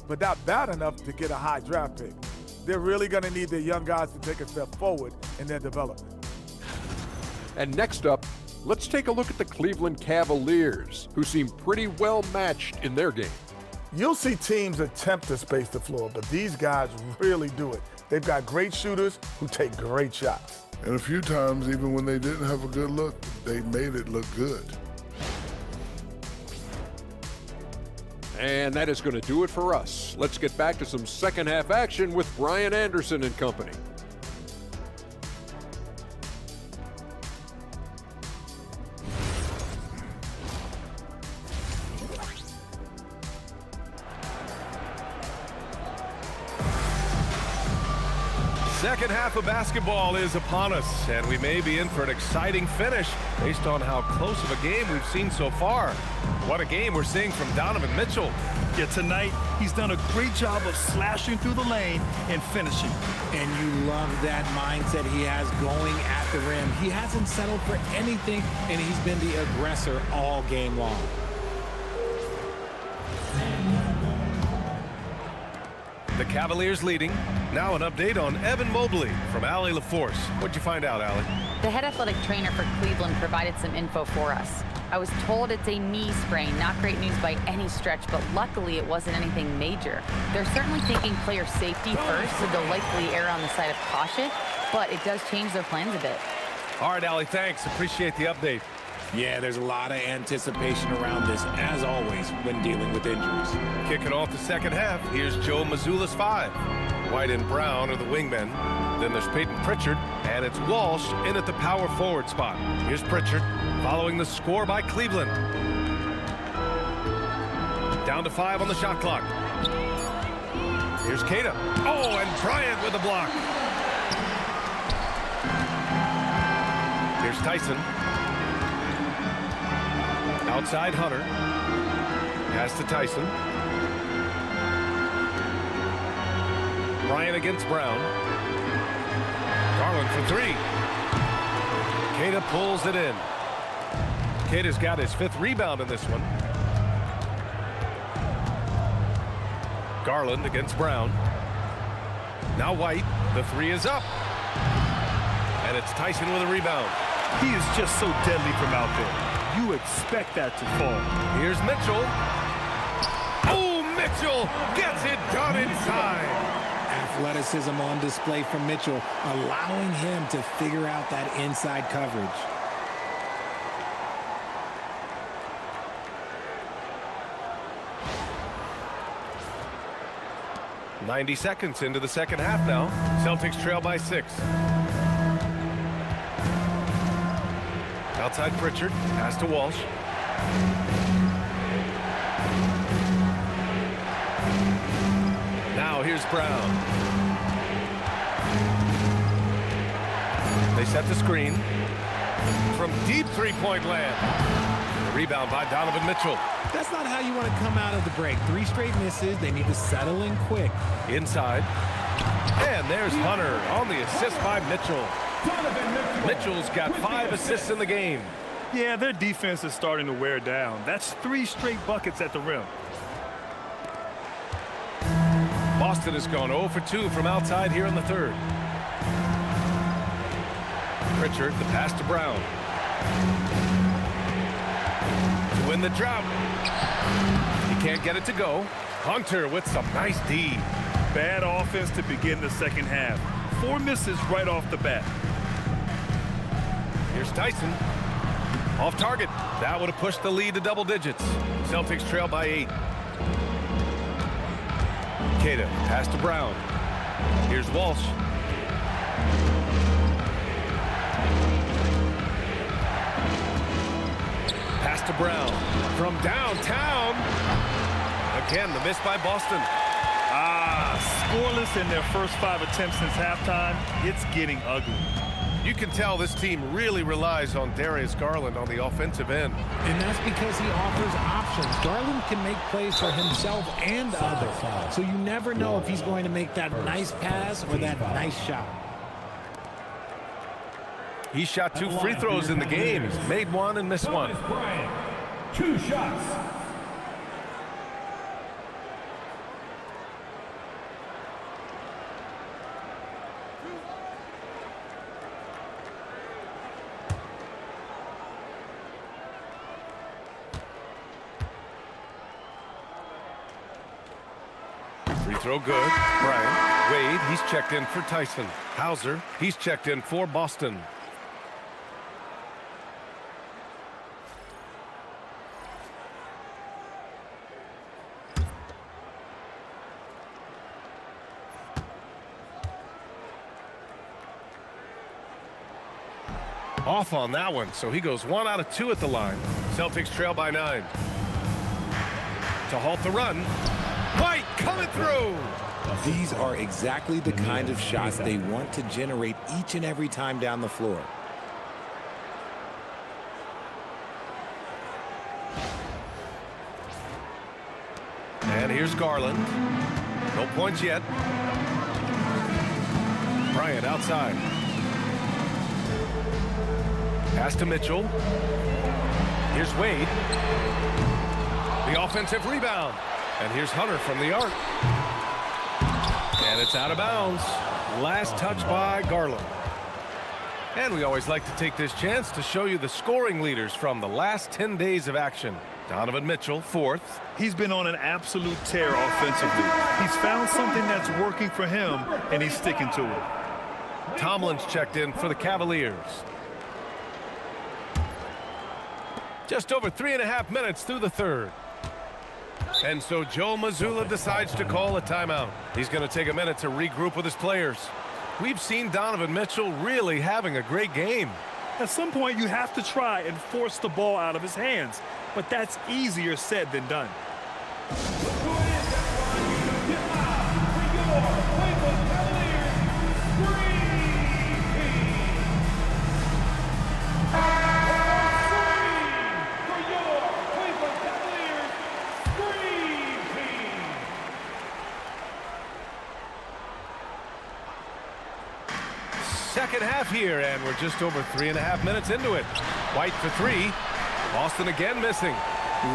but not bad enough to get a high draft pick. They're really going to need their young guys to take a step forward in their development.
And next up, let's take a look at the Cleveland Cavaliers, who seem pretty well matched in their game.
You'll see teams attempt to space the floor, but these guys really do it. They've got great shooters who take great shots.
And a few times, even when they didn't have a good look, they made it look good.
And that is going to do it for us. Let's get back to some second half action with Brian Anderson and company.
Second half of basketball is upon us, and we may be in for an exciting finish based on how close of a game we've seen so far. What a game we're seeing from Donovan Mitchell.
Yeah, tonight, he's done a great job of slashing through the lane and finishing.
And you love that mindset he has going at the rim. He hasn't settled for anything, and he's been the aggressor all game long.
The Cavaliers leading. Now an update on Evan Mobley from Allie LaForce. What'd you find out, Allie?
The head athletic trainer for Cleveland provided some info for us. I was told it's a knee sprain, not great news by any stretch, but luckily it wasn't anything major. They're certainly thinking player safety first, so they'll likely err on the side of caution, but it does change their plans a bit.
All right, Allie, thanks. Appreciate the update.
Yeah, there's a lot of anticipation around this, as always, when dealing with injuries.
Kicking off the second half, here's Joe Mazzulla's 5. White and Brown are the wingmen. Then there's Peyton Pritchard, and it's Walsh in at the power forward spot. Here's Pritchard, following the score by Cleveland. Down to 5 on the shot clock. Here's Kata. Oh, and Bryant with the block. Here's Tyson. Outside Hunter. Pass to Tyson. Bryant against Brown. Garland for 3. Kata pulls it in. Kata's got his 5th rebound in this one. Garland against Brown. Now White. The 3 is up. And it's Tyson with a rebound.
He is just so deadly from out there. You expect that to fall.
Here's Mitchell. Oh, Mitchell gets it done inside.
Athleticism on display from Mitchell, allowing him to figure out that inside coverage.
.90 seconds into the second half now. Celtics trail by 6. Outside Pritchard, pass to Walsh. Now here's Brown. They set the screen. From deep three-point land. The rebound by Donovan Mitchell.
That's not how you want to come out of the break. 3 straight misses. They need to settle in quick.
Inside. And there's Hunter on the assist by Mitchell. Mitchell's got 5 assists in the game.
Yeah, their defense is starting to wear down. That's 3 straight buckets at the rim.
Boston has gone 0 for 2 from outside here in the 3rd. Pritchard, the pass to Brown. win the drought. He can't get it to go. Hunter with some nice D.
Bad offense to begin the second half. 4 misses right off the bat.
Here's Tyson. Off target. That would have pushed the lead to double digits. Celtics trail by 8. Cada, pass to Brown. Here's Walsh. Pass to Brown. From downtown. Again, the miss by Boston.
Scoreless in their first 5 attempts since halftime. It's getting ugly.
You can tell this team really relies on Darius Garland on the offensive end.
And that's because he offers options. Garland can make plays for himself and others. So you never know if he's going to make that nice pass or that nice shot.
He shot 2 free throws in the game. He's made 1 and missed 1.
2 shots.
Free throw good. Bryant. Wade, he's checked in for Tyson. Hauser, he's checked in for Boston. Off on that one, so he goes 1 out of 2 at the line. Celtics trail by 9. To halt the run. White coming through.
These are exactly the kind of shots they want to generate each and every time down the floor.
And here's Garland. No points yet. Bryant outside. Pass to Mitchell. Here's Wade. The offensive rebound. And here's Hunter from the arc. And it's out of bounds. Last touch by Garland. And we always like to take this chance to show you the scoring leaders from the last 10 days of action. Donovan Mitchell, 4th.
He's been on an absolute tear offensively. He's found something that's working for him, and he's sticking to it.
Tomlin's checked in for the Cavaliers. Just over 3.5 minutes through the third. And so Joe Mazzulla decides to call a timeout. He's going to take a minute to regroup with his players. We've seen Donovan Mitchell really having a great game.
At some point, you have to try and force the ball out of his hands, but that's easier said than done.
Second half here, and we're just over 3.5 minutes into it. White for 3. Boston again missing.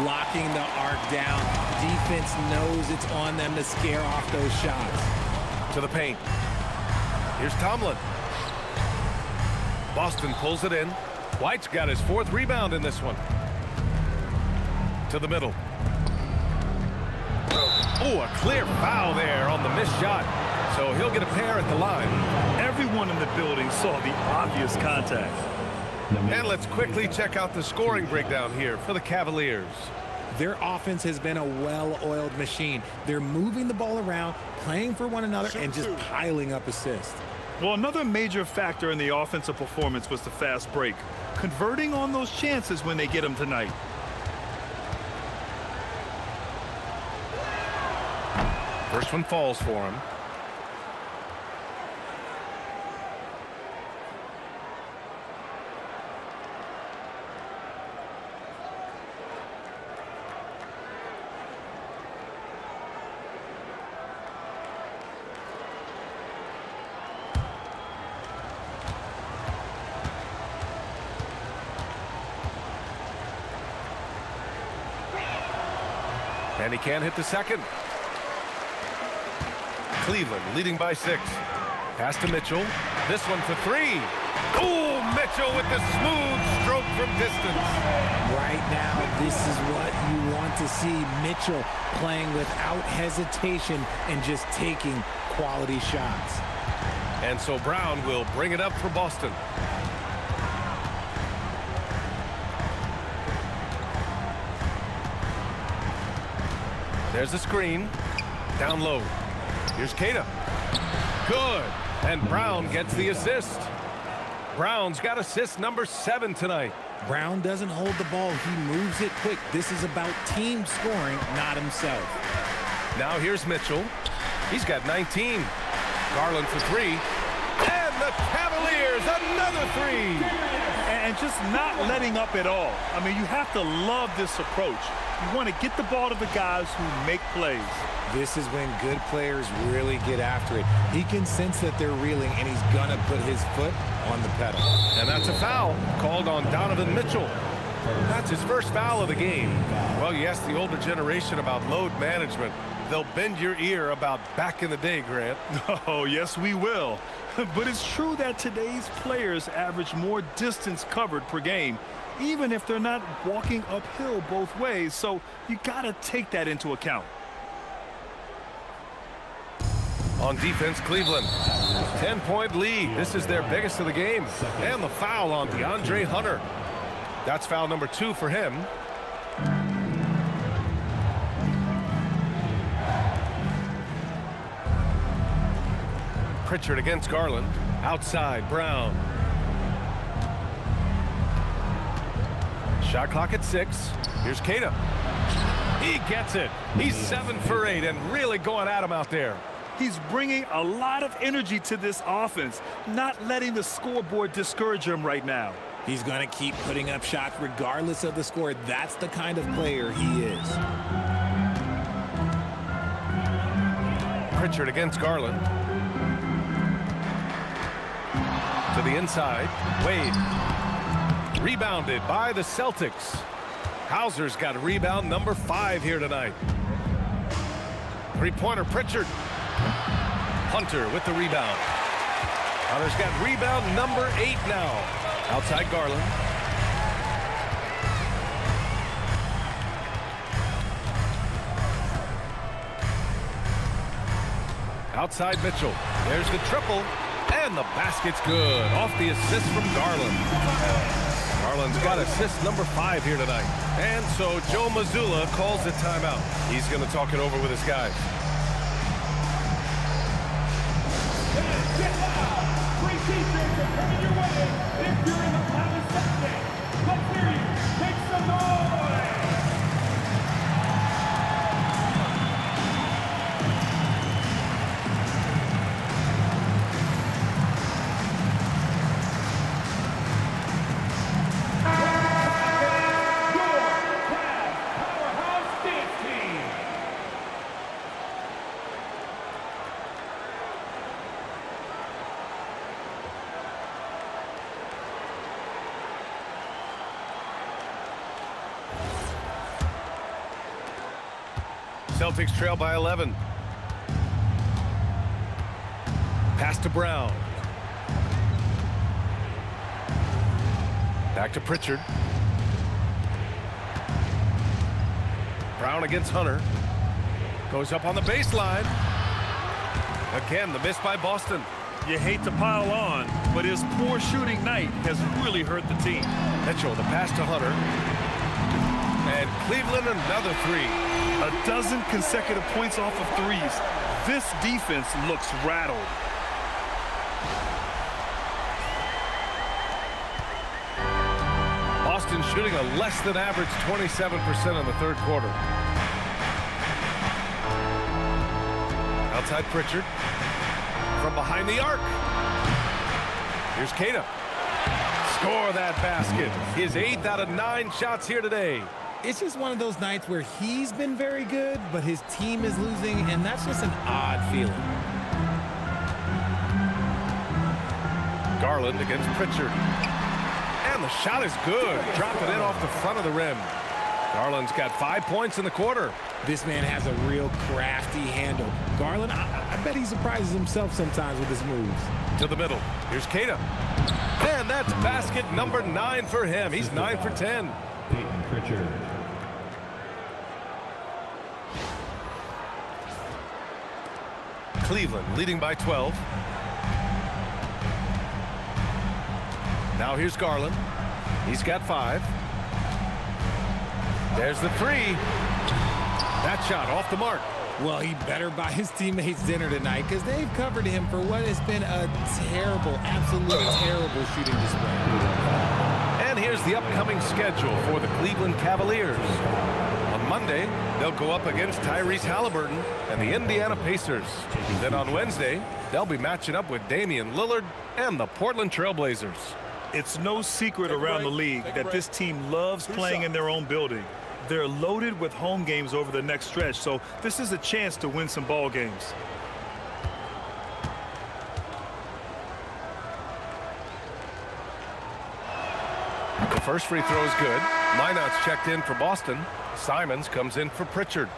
Locking the arc down. Defense knows it's on them to scare off those shots.
To the paint. Here's Tomlin. Boston pulls it in. White's got his 4th rebound in this one. To the middle. Oh, a clear foul there on the missed shot. So he'll get a pair at the line.
Everyone in the building saw the obvious contact.
And let's quickly check out the scoring breakdown here for the Cavaliers.
Their offense has been a well-oiled machine. They're moving the ball around, playing for one another, and just piling up assists.
Well, another major factor in the offensive performance was the fast break. Converting on those chances when they get them tonight.
First one falls for him. And he can't hit the second. Cleveland leading by 6. Pass to Mitchell. This one for three. Oh, Mitchell with the smooth stroke from distance.
Right now, this is what you want to see. Mitchell playing without hesitation and just taking quality shots.
And so Brown will bring it up for Boston. There's the screen. Down low. Here's Queta. Good. And Brown gets the assist. Brown's got assist number 7 tonight.
Brown doesn't hold the ball. He moves it quick. This is about team scoring, not himself.
Now here's Mitchell. He's got 19. Garland for 3. And the Cavaliers, another 3.
And just not letting up at all. I mean, you have to love this approach. You want to get the ball to the guys who make plays.
This is when good players really get after it. He can sense that they're reeling, and he's going to put his foot on the pedal.
And that's a foul called on Donovan Mitchell. That's his first foul of the game. Well, you ask the older generation about load management. They'll bend your ear about back in the day, Grant.
Oh, yes, we will. But it's true that today's players average more distance covered per game, even if they're not walking uphill both ways. So you got to take that into account.
On defense, Cleveland. 10-point lead. This is their biggest of the game. And the foul on DeAndre Hunter. That's foul number 2 for him. Pritchard against Garland. Outside, Brown. Shot clock at 6. Here's Queta. He gets it. He's 7 for 8 and really going at him out there.
He's bringing a lot of energy to this offense, not letting the scoreboard discourage him right now.
He's going to keep putting up shots regardless of the score. That's the kind of player he is.
Pritchard against Garland. To the inside. Wade. Rebounded by the Celtics. Hauser's got rebound number 5 here tonight. Three-pointer Pritchard. Hunter with the rebound. Hunter's got rebound number 8 now. Outside Garland. Outside Mitchell. There's the triple. And the basket's good. Off the assist from Garland. Garland's got assist number 5 here tonight. And so Joe Mazzulla calls the timeout. He's going to talk it over with his guys.
Get loud! Great defense are coming your way if you're in the Palace Sunday. Let's hear you. Make some noise!
Celtics trail by 11. Pass to Brown. Back to Pritchard. Brown against Hunter. Goes up on the baseline. Again, the miss by Boston.
You hate to pile on, but his poor shooting night has really hurt the team.
Mitchell, the pass to Hunter. And Cleveland another 3.
A dozen consecutive points off of threes. This defense looks rattled.
Boston shooting a less than average 27% in the third quarter. Outside Pritchard. From behind the arc. Here's Queta. Score that basket. His 8th out of 9 shots here today.
It's just one of those nights where he's been very good, but his team is losing, and that's just an odd feeling.
Garland against Pritchard. And the shot is good. Drop it in off the front of the rim. Garland's got 5 points in the quarter.
This man has a real crafty handle. Garland, I bet he surprises himself sometimes with his moves.
To the middle. Here's Queta. And that's basket number 9 for him. He's 9 for 10.
Peyton Pritchard.
Cleveland leading by 12. Now here's Garland. He's got 5. There's the 3. That shot off the mark.
Well, he better buy his teammates dinner tonight because they've covered him for what has been a terrible, absolutely terrible shooting display.
And here's the upcoming schedule for the Cleveland Cavaliers. On Monday, they'll go up against Tyrese Halliburton and the Indiana Pacers. Then on Wednesday, they'll be matching up with Damian Lillard and the Portland Trail Blazers.
It's no secret around the league that this team loves playing in their own building. They're loaded with home games over the next stretch, so this is a chance to win some ball games.
The first free throw is good. Minot's checked in for Boston. Simons comes in for Pritchard.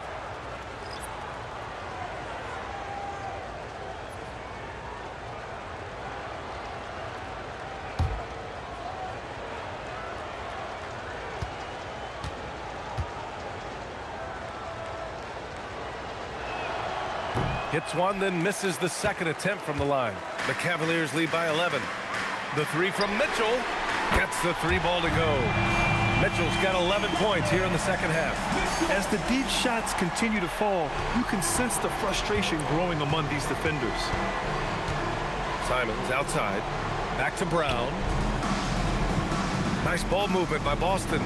Hits one, then misses the second attempt from the line. The Cavaliers lead by 11. The 3 from Mitchell gets the 3 ball to go. Mitchell's got 11 points here in the second half.
As the deep shots continue to fall, you can sense the frustration growing among these defenders.
Simons outside. Back to Brown. Nice ball movement by Boston.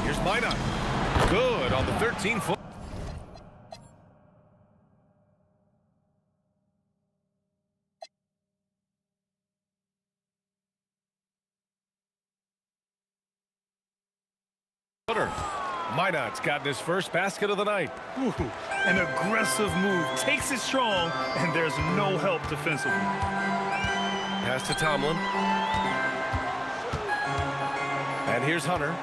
Here's Minot. Good on the 13-foot. Minot's gotten his first basket of the night.
Ooh, an aggressive move, takes it strong, and there's no help defensively.
Pass to Tomlin. And here's Hunter.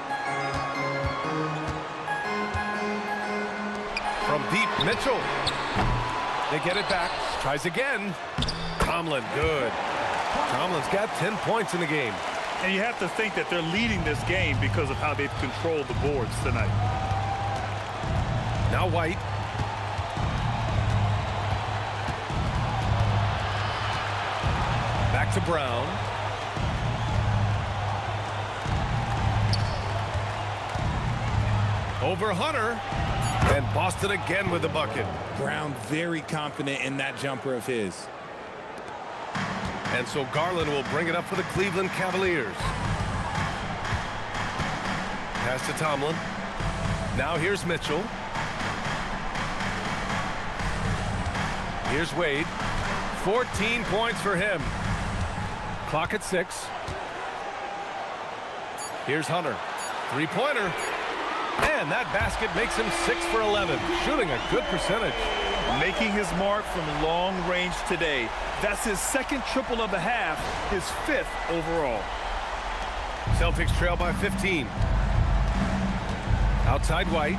From deep, Mitchell. They get it back. Tries again. Tomlin, good. Tomlin's got 10 points in the game.
And you have to think that they're leading this game because of how they've controlled the boards tonight.
Now White. Back to Brown. Over Hunter. And Boston again with the bucket.
Brown very confident in that jumper of his.
And so Garland will bring it up for the Cleveland Cavaliers. Pass to Tomlin. Now here's Mitchell. Here's Wade. 14 points for him. Clock at 6. Here's Hunter. 3-pointer. And that basket makes him 6 for 11. Shooting a good percentage.
Making his mark from long range today. That's his second triple of the half, his 5th overall.
Celtics trail by 15. Outside White.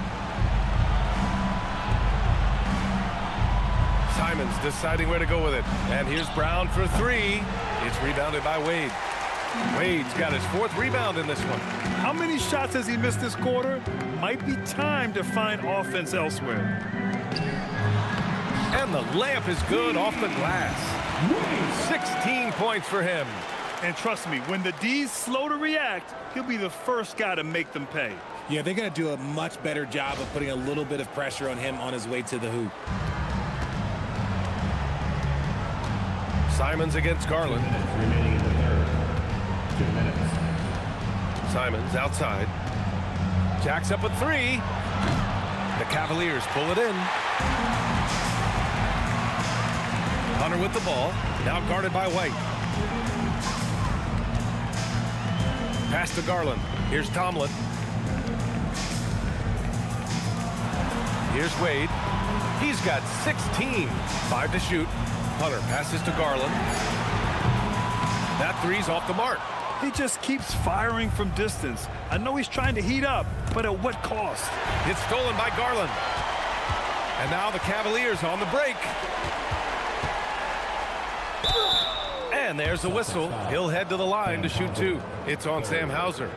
Simons deciding where to go with it. And here's Brown for 3. It's rebounded by Wade. Wade's got his 4th rebound in this one.
How many shots has he missed this quarter? Might be time to find offense elsewhere.
And the layup is good off the glass. 16 points for him.
And trust me, when the D's slow to react, he'll be the first guy to make them pay.
Yeah, they're going to do a much better job of putting a little bit of pressure on him on his way to the hoop.
Simons against Garland.
2 minutes remaining in the third. 2 minutes.
Simons outside. Jacks up a 3. The Cavaliers pull it in. Hunter with the ball. Now guarded by White. Pass to Garland. Here's Tomlin. Here's Wade. He's got 16. 5 to shoot. Hunter passes to Garland. That 3's off the mark.
He just keeps firing from distance. I know he's trying to heat up, but at what cost?
It's stolen by Garland. And now the Cavaliers on the break. And there's a whistle. He'll head to the line to shoot two. It's on Sam Hauser.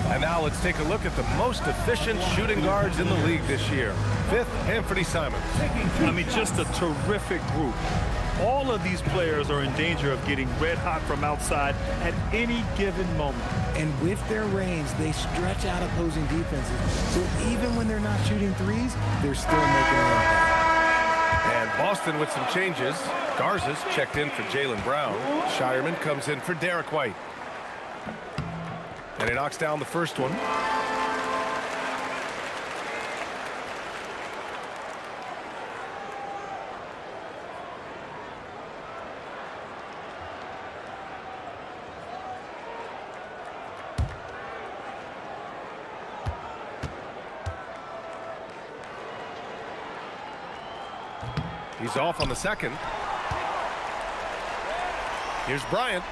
And now let's take a look at the most efficient shooting guards in the league this year. Fifth, Anthony Simons.
I mean, just a terrific group. All of these players are in danger of getting red hot from outside at any given moment.
And with their range, they stretch out opposing defenses. So even when they're not shooting threes, they're still making an impact.
And Boston with some changes. Garza's checked in for Jaylen Brown. Shireman comes in for Derek White. And he knocks down the first one. He's off on the second. Here's Bryant.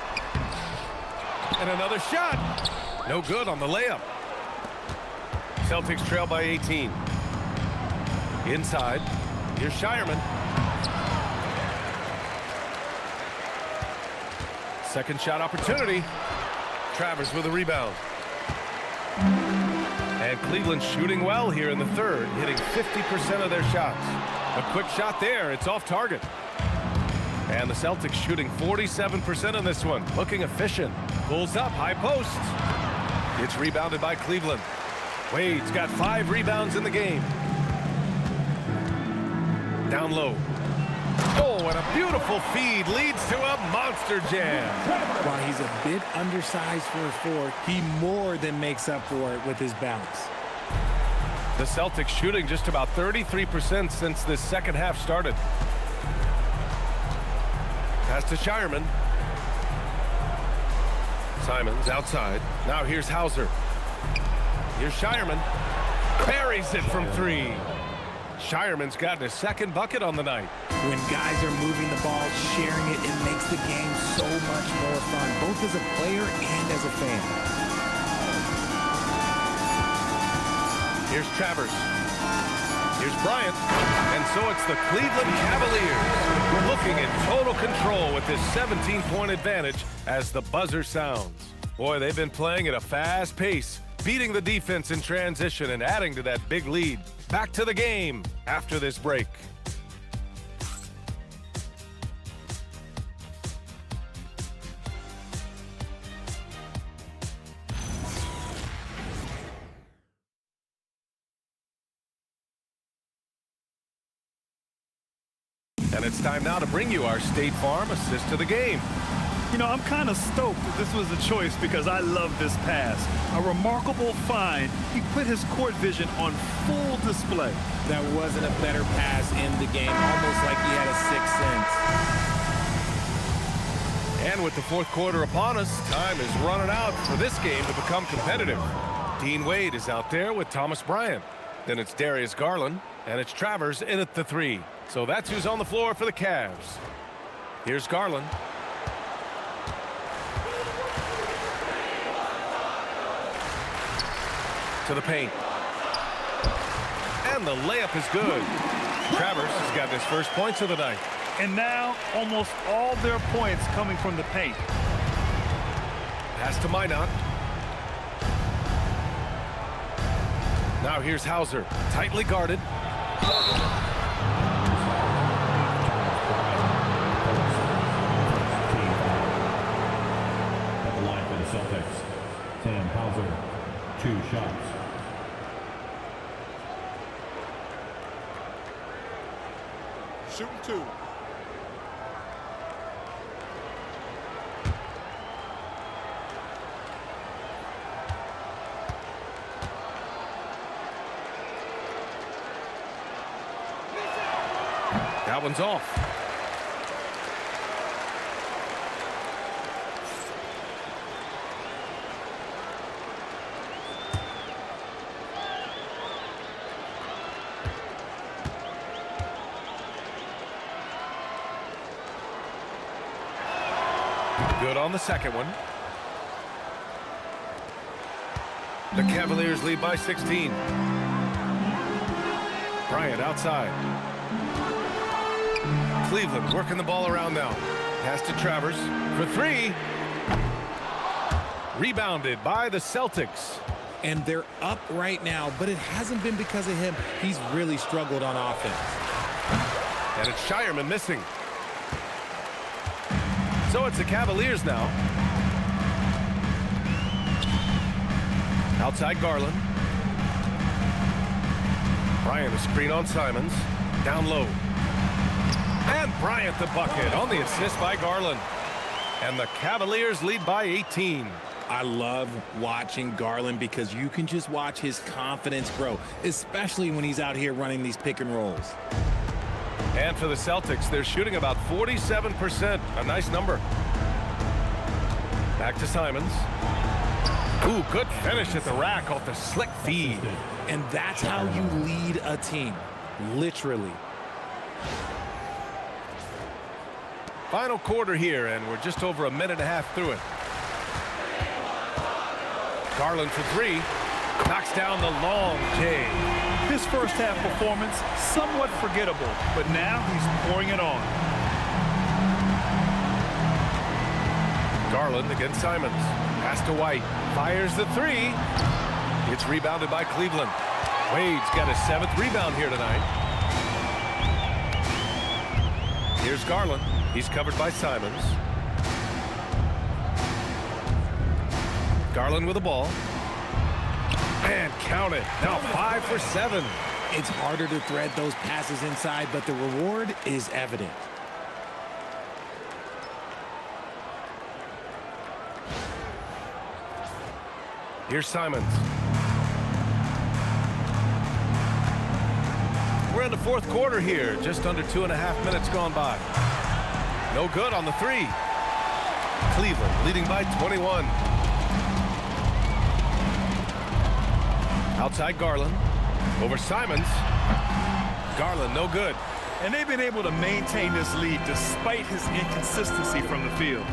And another shot. No good on the layup. Celtics trail by 18. Inside. Here's Shireman. Second shot opportunity. Travers with a rebound. And Cleveland shooting well here in the third, hitting 50% of their shots. A quick shot there. It's off target. And the Celtics shooting 47% on this one. Looking efficient. Pulls up, high post. It's rebounded by Cleveland. Wade's got 5 rebounds in the game. Down low. Oh, and a beautiful feed leads to a monster jam.
While he's a bit undersized for a forward, he more than makes up for it with his bounce.
The Celtics shooting just about 33% since this second half started. Pass to Shireman. Simons outside. Now here's Hauser. Here's Shireman. Buries it from 3. Shireman's gotten his second bucket on the night.
When guys are moving the ball, sharing it, it makes the game so much more fun, both as a player and as a fan.
Here's Travers. Here's Bryant. And so it's the Cleveland Cavaliers looking in total control with this 17-point advantage as the buzzer sounds. Boy, they've been playing at a fast pace, beating the defense in transition and adding to that big lead. Back to the game after this break. And it's time now to bring you our State Farm assist to the game.
You know, I'm kind of stoked that this was a choice because I love this pass. A remarkable find. He put his court vision on full display.
That wasn't a better pass in the game, almost like he had a sixth sense.
And with the fourth quarter upon us, time is running out for this game to become competitive. Dean Wade is out there with Thomas Bryant. Then it's Darius Garland, and it's Travers in at the 3. So that's who's on the floor for the Cavs. Here's Garland. To the paint. And the layup is good. Travers has got his first points of the night.
And now almost all their points coming from the paint.
Pass to Minot. Now here's Hauser, tightly guarded.
At the line for the Celtics, Sam Hauser, 2 shots.
Shooting 2.
That one's off. Good on the second one. The Cavaliers lead by 16. Bryant outside. Cleveland working the ball around now. Pass to Travers for three. Rebounded by the Celtics.
And they're up right now, but it hasn't been because of him. He's really struggled on offense.
And it's Shireman missing. So it's the Cavaliers now. Outside Garland. Bryant a screen on Simons. Down low. And Bryant the bucket on the assist by Garland. And the Cavaliers lead by 18.
I love watching Garland because you can just watch his confidence grow, especially when he's out here running these pick and rolls.
And for the Celtics, they're shooting about 47%. A nice number. Back to Simons. Ooh, good finish at the rack off the slick feed.
And that's how you lead a team, literally.
Final quarter here, and we're just over a minute and a half through it. Garland for three. Knocks down the long J.
His first half performance, somewhat forgettable, but now he's pouring it on.
Garland against Simons. Pass to White. Fires the three. It's rebounded by Cleveland. Wade's got his 7th rebound here tonight. Here's Garland. He's covered by Simons. Garland with the ball. And count it. Now 5 for 7.
It's harder to thread those passes inside, but the reward is evident.
Here's Simons. We're in the fourth quarter here. Just under 2.5 minutes gone by. No good on the three. Cleveland leading by 21. Outside Garland. Over Simons. Garland no good.
And they've been able to maintain this lead despite his inconsistency from the field.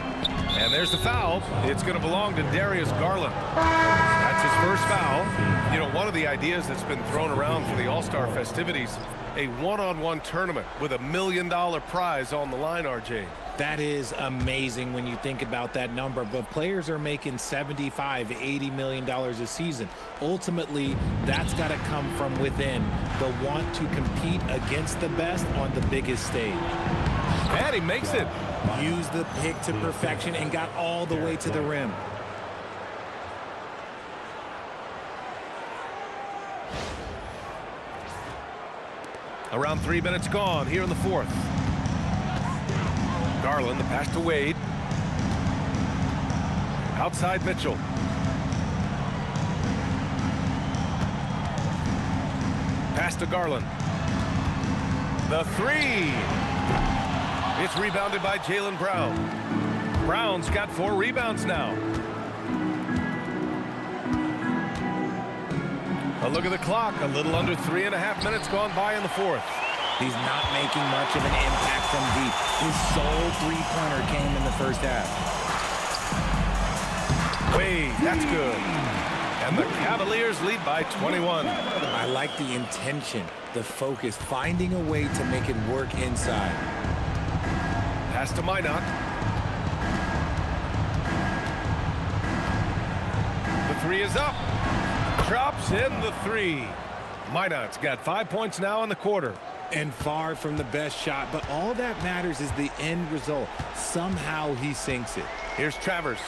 And there's the foul. It's going to belong to Darius Garland. That's his first foul. You know, one of the ideas that's been thrown around for the All-Star festivities, a one-on-one tournament with $1 million prize on the line, RJ.
That is amazing when you think about that number, but players are making $75, $80 million a season. Ultimately, that's got to come from within, the want to compete against the best on the biggest stage.
And he makes it.
Used the pick to perfection and got all the way to the rim.
Around 3 minutes gone here in the fourth. Garland, the pass to Wade. Outside Mitchell. Pass to Garland. The three. It's rebounded by Jaylen Brown. Brown's got 4 rebounds now. A look at the clock. A little under 3.5 minutes gone by in the fourth.
He's not making much of an impact from deep. His sole three-pointer came in the first half.
Wade, that's good. And the Cavaliers lead by 21.
I like the intention, the focus, finding a way to make it work inside.
Pass to Minot. The three is up. Drops in the three. Minot's got 5 points now in the quarter.
And far from the best shot, but all that matters is the end result. Somehow he sinks it.
Here's Travers.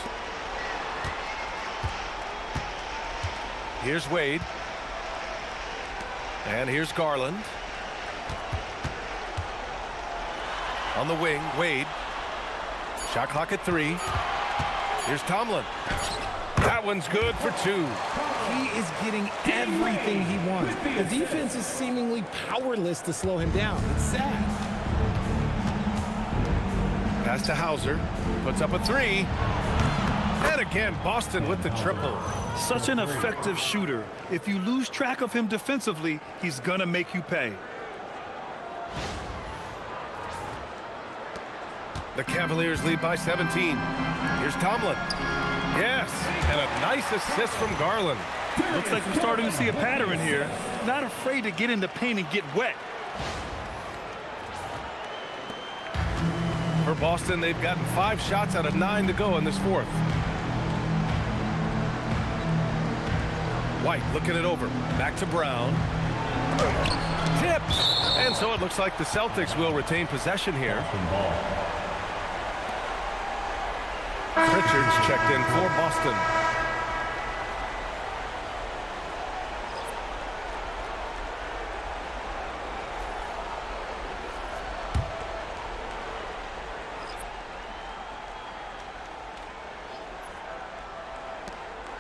Here's Wade. And here's Garland. On the wing, Wade. Shot clock at 3. Here's Tomlin. That one's good for 2.
He is getting everything he wants. The defense is seemingly powerless to slow him down. It's sad.
Pass to Hauser. Puts up a 3. And again, Boston with the triple.
Such an effective shooter. If you lose track of him defensively, he's gonna make you pay.
The Cavaliers lead by 17. Here's Tomlin. Yes, and a nice assist from Garland.
Looks like we're starting to see a pattern here. Not afraid to get in the paint and get wet.
For Boston, they've gotten 5 shots out of 9 to go in this fourth. White looking it over. Back to Brown. Tipped. And so it looks like the Celtics will retain possession here. Richards checked in for Boston.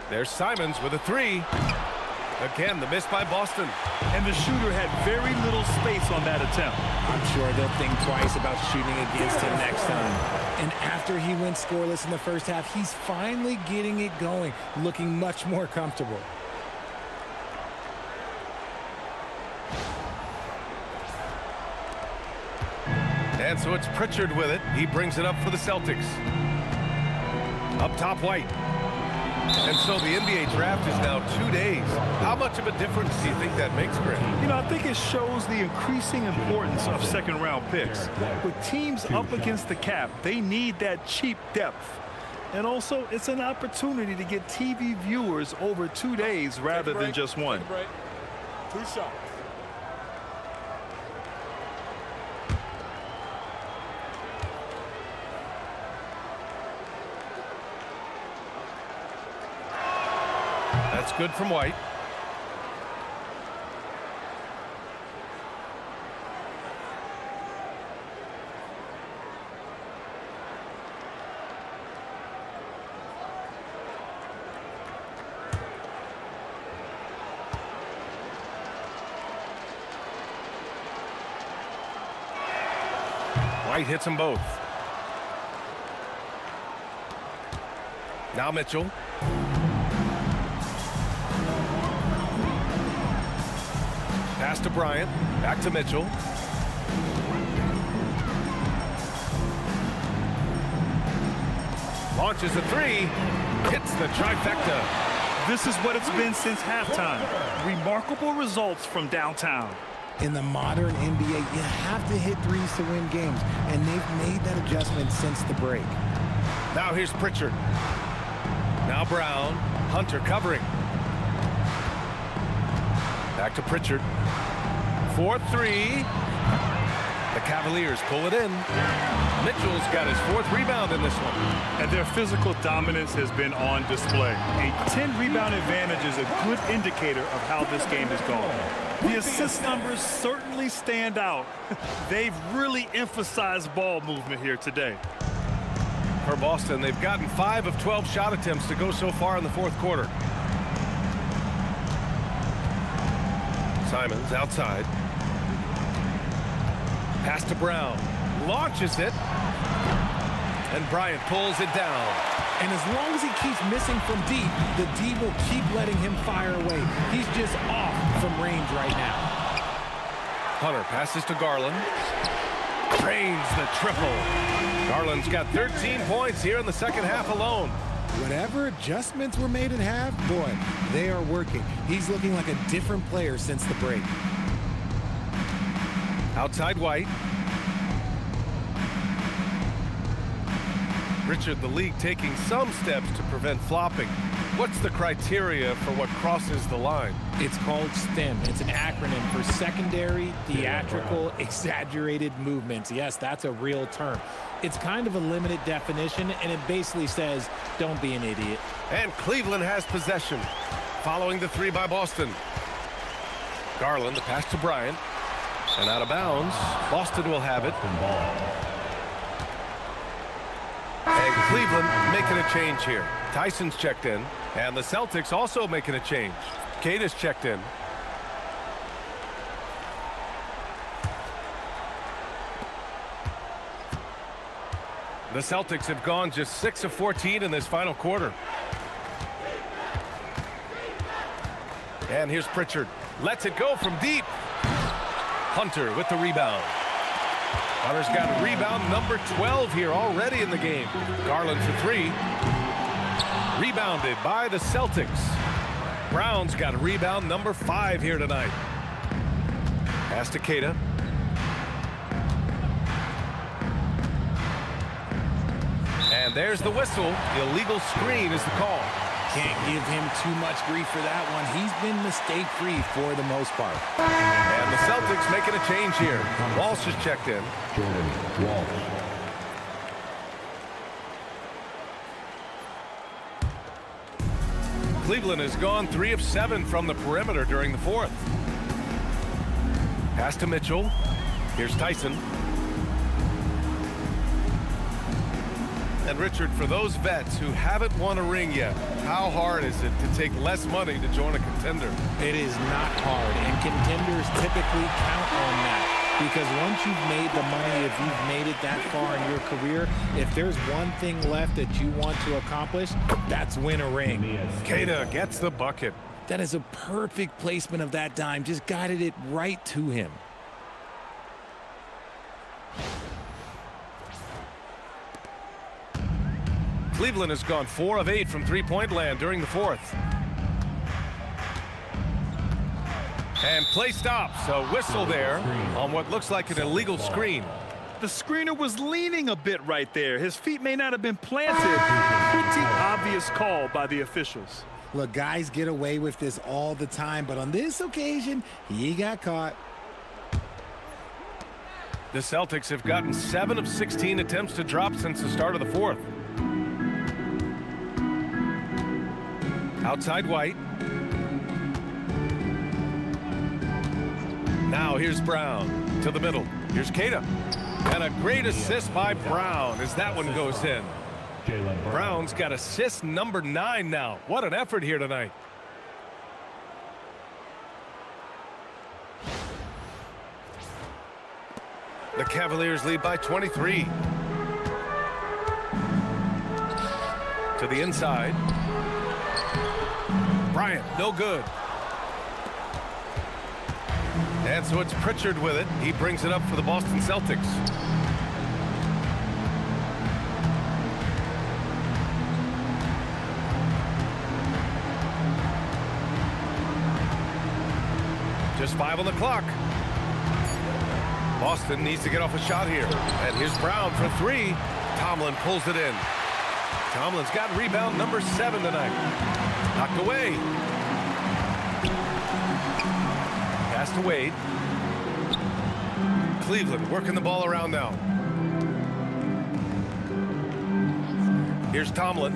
There's Simons with a 3. Again, the miss by Boston.
And the shooter had very little space on that attempt.
I'm sure they'll think twice about shooting against him next time. And after he went scoreless in the first half, he's finally getting it going, looking much more comfortable.
And so it's Pritchard with it. He brings it up for the Celtics. Up top, White. And so the NBA draft is now 2 days. How much of a difference do you think that makes, Grant?
You know, I think it shows the increasing importance of second-round picks. With teams up against the cap, they need that cheap depth. And also, it's an opportunity to get TV viewers over 2 days rather than just one.
2 shots.
That's good from White. White hits them both. Now Mitchell. Pass to Bryant. Back to Mitchell. Launches a 3. Hits the trifecta.
This is what it's been since halftime. Remarkable results from downtown.
In the modern NBA, you have to hit threes to win games, and they've made that adjustment since the break.
Now here's Pritchard. Now Brown. Hunter covering. Back to Pritchard. 4-3. The Cavaliers pull it in. Mitchell's got his 4th rebound in this one.
And their physical dominance has been on display. A 10-rebound advantage is a good indicator of how this game has gone. The assist numbers certainly stand out. They've really emphasized ball movement here today.
For Boston, they've gotten 5 of 12 shot attempts to go so far in the 4th quarter. Simons outside. Pass to Brown. Launches it. And Bryant pulls it down.
And as long as he keeps missing from deep, the D will keep letting him fire away. He's just off from range right now.
Hunter passes to Garland. Drains the triple. Garland's got 13 points here in the second half alone.
Whatever adjustments were made at half, boy, they are working. He's looking like a different player since the break.
Outside White. Richard, the league taking some steps to prevent flopping. What's the criteria for what crosses the line?
It's called STEM. It's an acronym for secondary, theatrical, exaggerated movements. Yes, that's a real term. It's kind of a limited definition, and it basically says, don't be an idiot.
And Cleveland has possession, following the 3 by Boston. Garland, the pass to Bryant. And out of bounds, Boston will have it. And Cleveland making a change here. Tyson's checked in, and the Celtics also making a change. CAVS checked in. The Celtics have gone just 6 of 14 in this final quarter. And here's Pritchard. Lets it go from deep. Hunter with the rebound. Hunter's got rebound number 12 here already in the game. Garland for 3. Rebounded by the Celtics. Brown's got rebound number 5 here tonight. Pass to Keita. And there's the whistle. Illegal screen is the call.
Can't give him too much grief for that one. He's been mistake-free for the most part.
And the Celtics making a change here. Walsh is checked in.
Jordan Walsh.
Cleveland has gone 3 of 7 from the perimeter during the 4th. Pass to Mitchell. Here's Tyson. And Richard, for those vets who haven't won a ring yet, how hard is it to take less money to join a contender?
It is not hard, and contenders typically count on that. Because once you've made the money, if you've made it that far in your career, if there's one thing left that you want to accomplish, that's win a ring.
Keita gets the bucket.
That is a perfect placement of that dime. Just guided it right to him.
Cleveland has gone 4 of 8 from three-point land during the 4th. And play stops. A whistle there on what looks like an illegal screen.
The screener was leaning a bit right there. His feet may not have been planted. Pretty obvious call by the officials.
Look, guys get away with this all the time, but on this occasion, he got caught.
The Celtics have gotten 7 of 16 attempts to drop since the start of the 4th. Outside White. Now here's Brown to the middle. Here's Keita. And a great assist by Brown as that one goes in. Brown's got assist number 9 now. What an effort here tonight. The Cavaliers lead by 23. To the inside. Bryant, no good. And so it's Pritchard with it. He brings it up for the Boston Celtics. Just 5 on the clock. Boston needs to get off a shot here. And here's Brown for 3. Tomlin pulls it in. Tomlin's got rebound number 7 tonight. Knocked away. Pass to Wade. Cleveland working the ball around now. Here's Tomlin.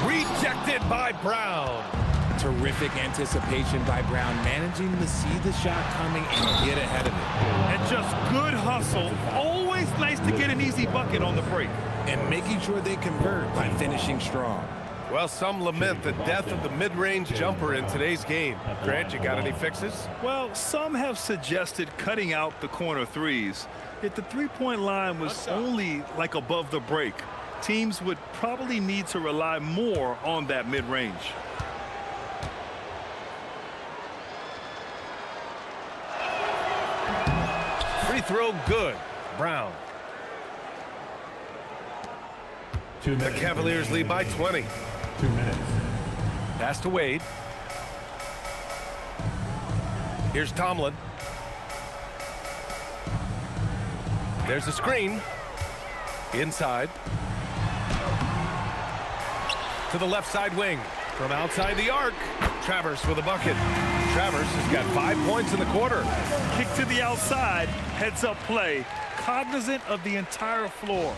Rejected by Brown.
Terrific anticipation by Brown, managing to see the shot coming and get ahead of it.
And just good hustle. Always nice to get an easy bucket on the break.
And making sure they convert by finishing strong.
Well, some lament the death of the mid-range jumper in today's game. Grant, you got any fixes?
Well, some have suggested cutting out the corner threes. If the three-point line was only like above the break, teams would probably need to rely more on that mid-range.
Free throw good. Brown. The Cavaliers lead by 20.
2 minutes.
Pass to Wade. Here's Tomlin. There's a screen. Inside. To the left side wing. From outside the arc. Travers with a bucket. Travers has got 5 points in the quarter.
Kick to the outside. Heads-up play. Cognizant of the entire floor.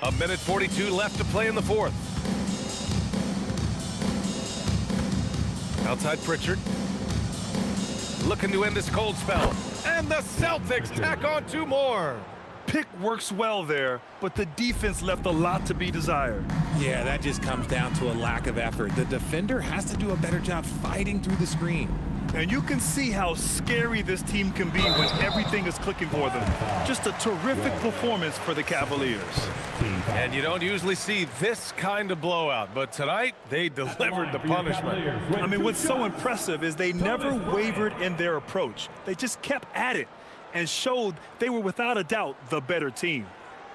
1:42 left to play in the 4th. Outside Pritchard. Looking to end this cold spell. And the Celtics tack on 2 more.
Pick works well there, but the defense left a lot to be desired.
Yeah, that just comes down to a lack of effort. The defender has to do a better job fighting through the screen.
And you can see how scary this team can be when everything is clicking for them. Just a terrific performance for the Cavaliers.
And you don't usually see this kind of blowout, but tonight they delivered the punishment.
I mean, what's so impressive is they never wavered in their approach. They just kept at it and showed they were without a doubt the better team.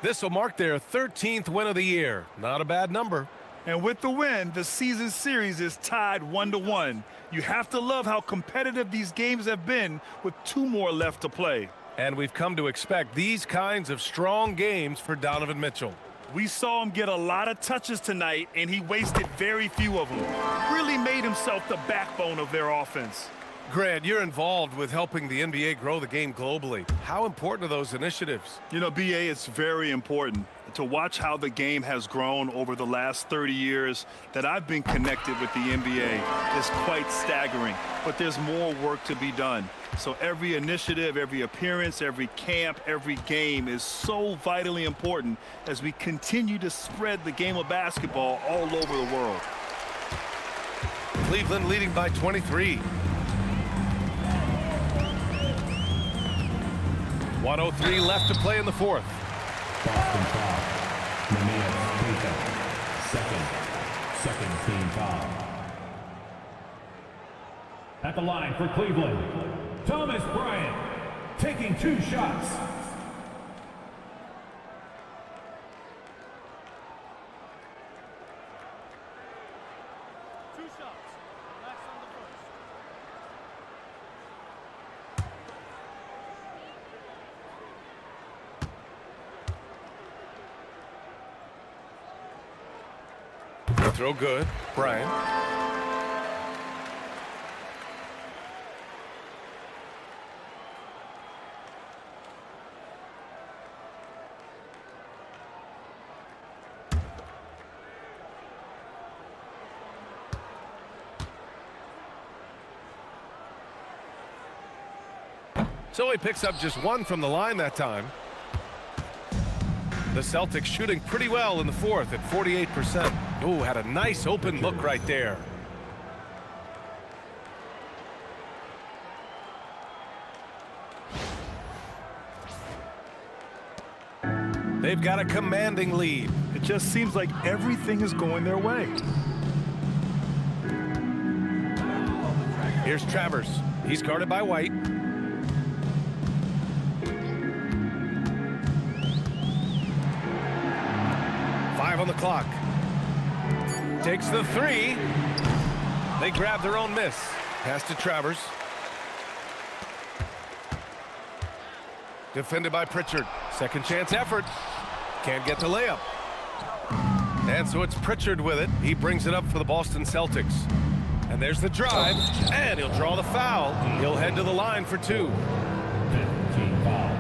This will mark their 13th win of the year. Not a bad number.
And with the win, the season series is tied 1-1. You have to love how competitive these games have been with 2 more left to play.
And we've come to expect these kinds of strong games for Donovan Mitchell.
We saw him get a lot of touches tonight, and he wasted very few of them. Really made himself the backbone of their offense.
Grant, you're involved with helping the NBA grow the game globally. How important are those initiatives?
You know, BA, it's very important to watch how the game has grown over the last 30 years that I've been connected with the NBA. It's quite staggering, but there's more work to be done. So every initiative, every appearance, every camp, every game is so vitally important as we continue to spread the game of basketball all over the world.
Cleveland leading by 23. 1:03 left to play in the fourth.
Boston foul. Second team foul. At the line for Cleveland, Thomas Bryant taking 2 shots.
Throw good. Bryant. So he picks up just 1 from the line that time. The Celtics shooting pretty well in the fourth at 48%. Oh, had a nice open look right there. They've got a commanding lead.
It just seems like everything is going their way.
Here's Travers. He's guarded by White. On the clock. Takes the 3. They grab their own miss. Pass to Travers. Defended by Pritchard. Second chance effort. Can't get the layup. And so it's Pritchard with it. He brings it up for the Boston Celtics. And there's the drive. And he'll draw the foul. He'll head to the line for 2.
Team foul.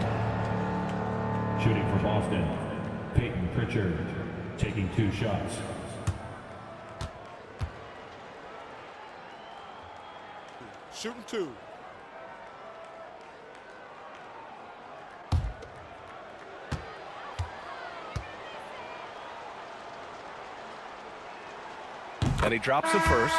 Shooting for Boston, Peyton Pritchard. Taking 2 shots.
Shooting 2.
And he drops it first.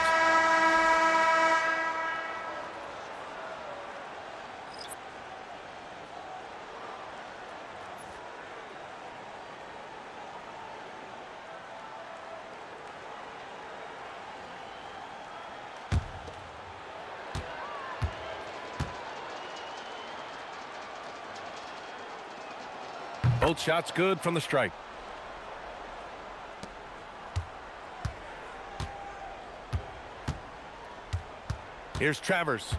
Both shots good from the stripe. Here's Travers.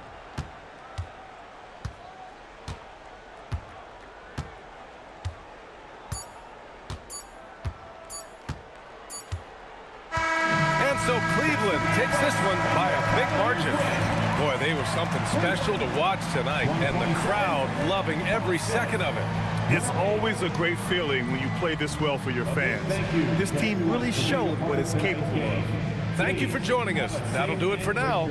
And so Cleveland takes this one by a big margin. Boy, they were something special to watch tonight, and the crowd loving every second of it.
It's always a great feeling when you play this well for your fans. This team really showed what it's capable of.
Thank you for joining us. That'll do it for now.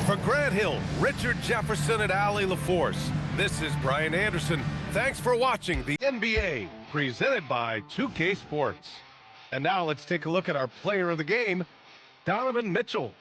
For Grant Hill, Richard Jefferson, and Allie LaForce, this is Brian Anderson. Thanks for watching the NBA, presented by 2K Sports. And now let's take a look at our player of the game, Donovan Mitchell.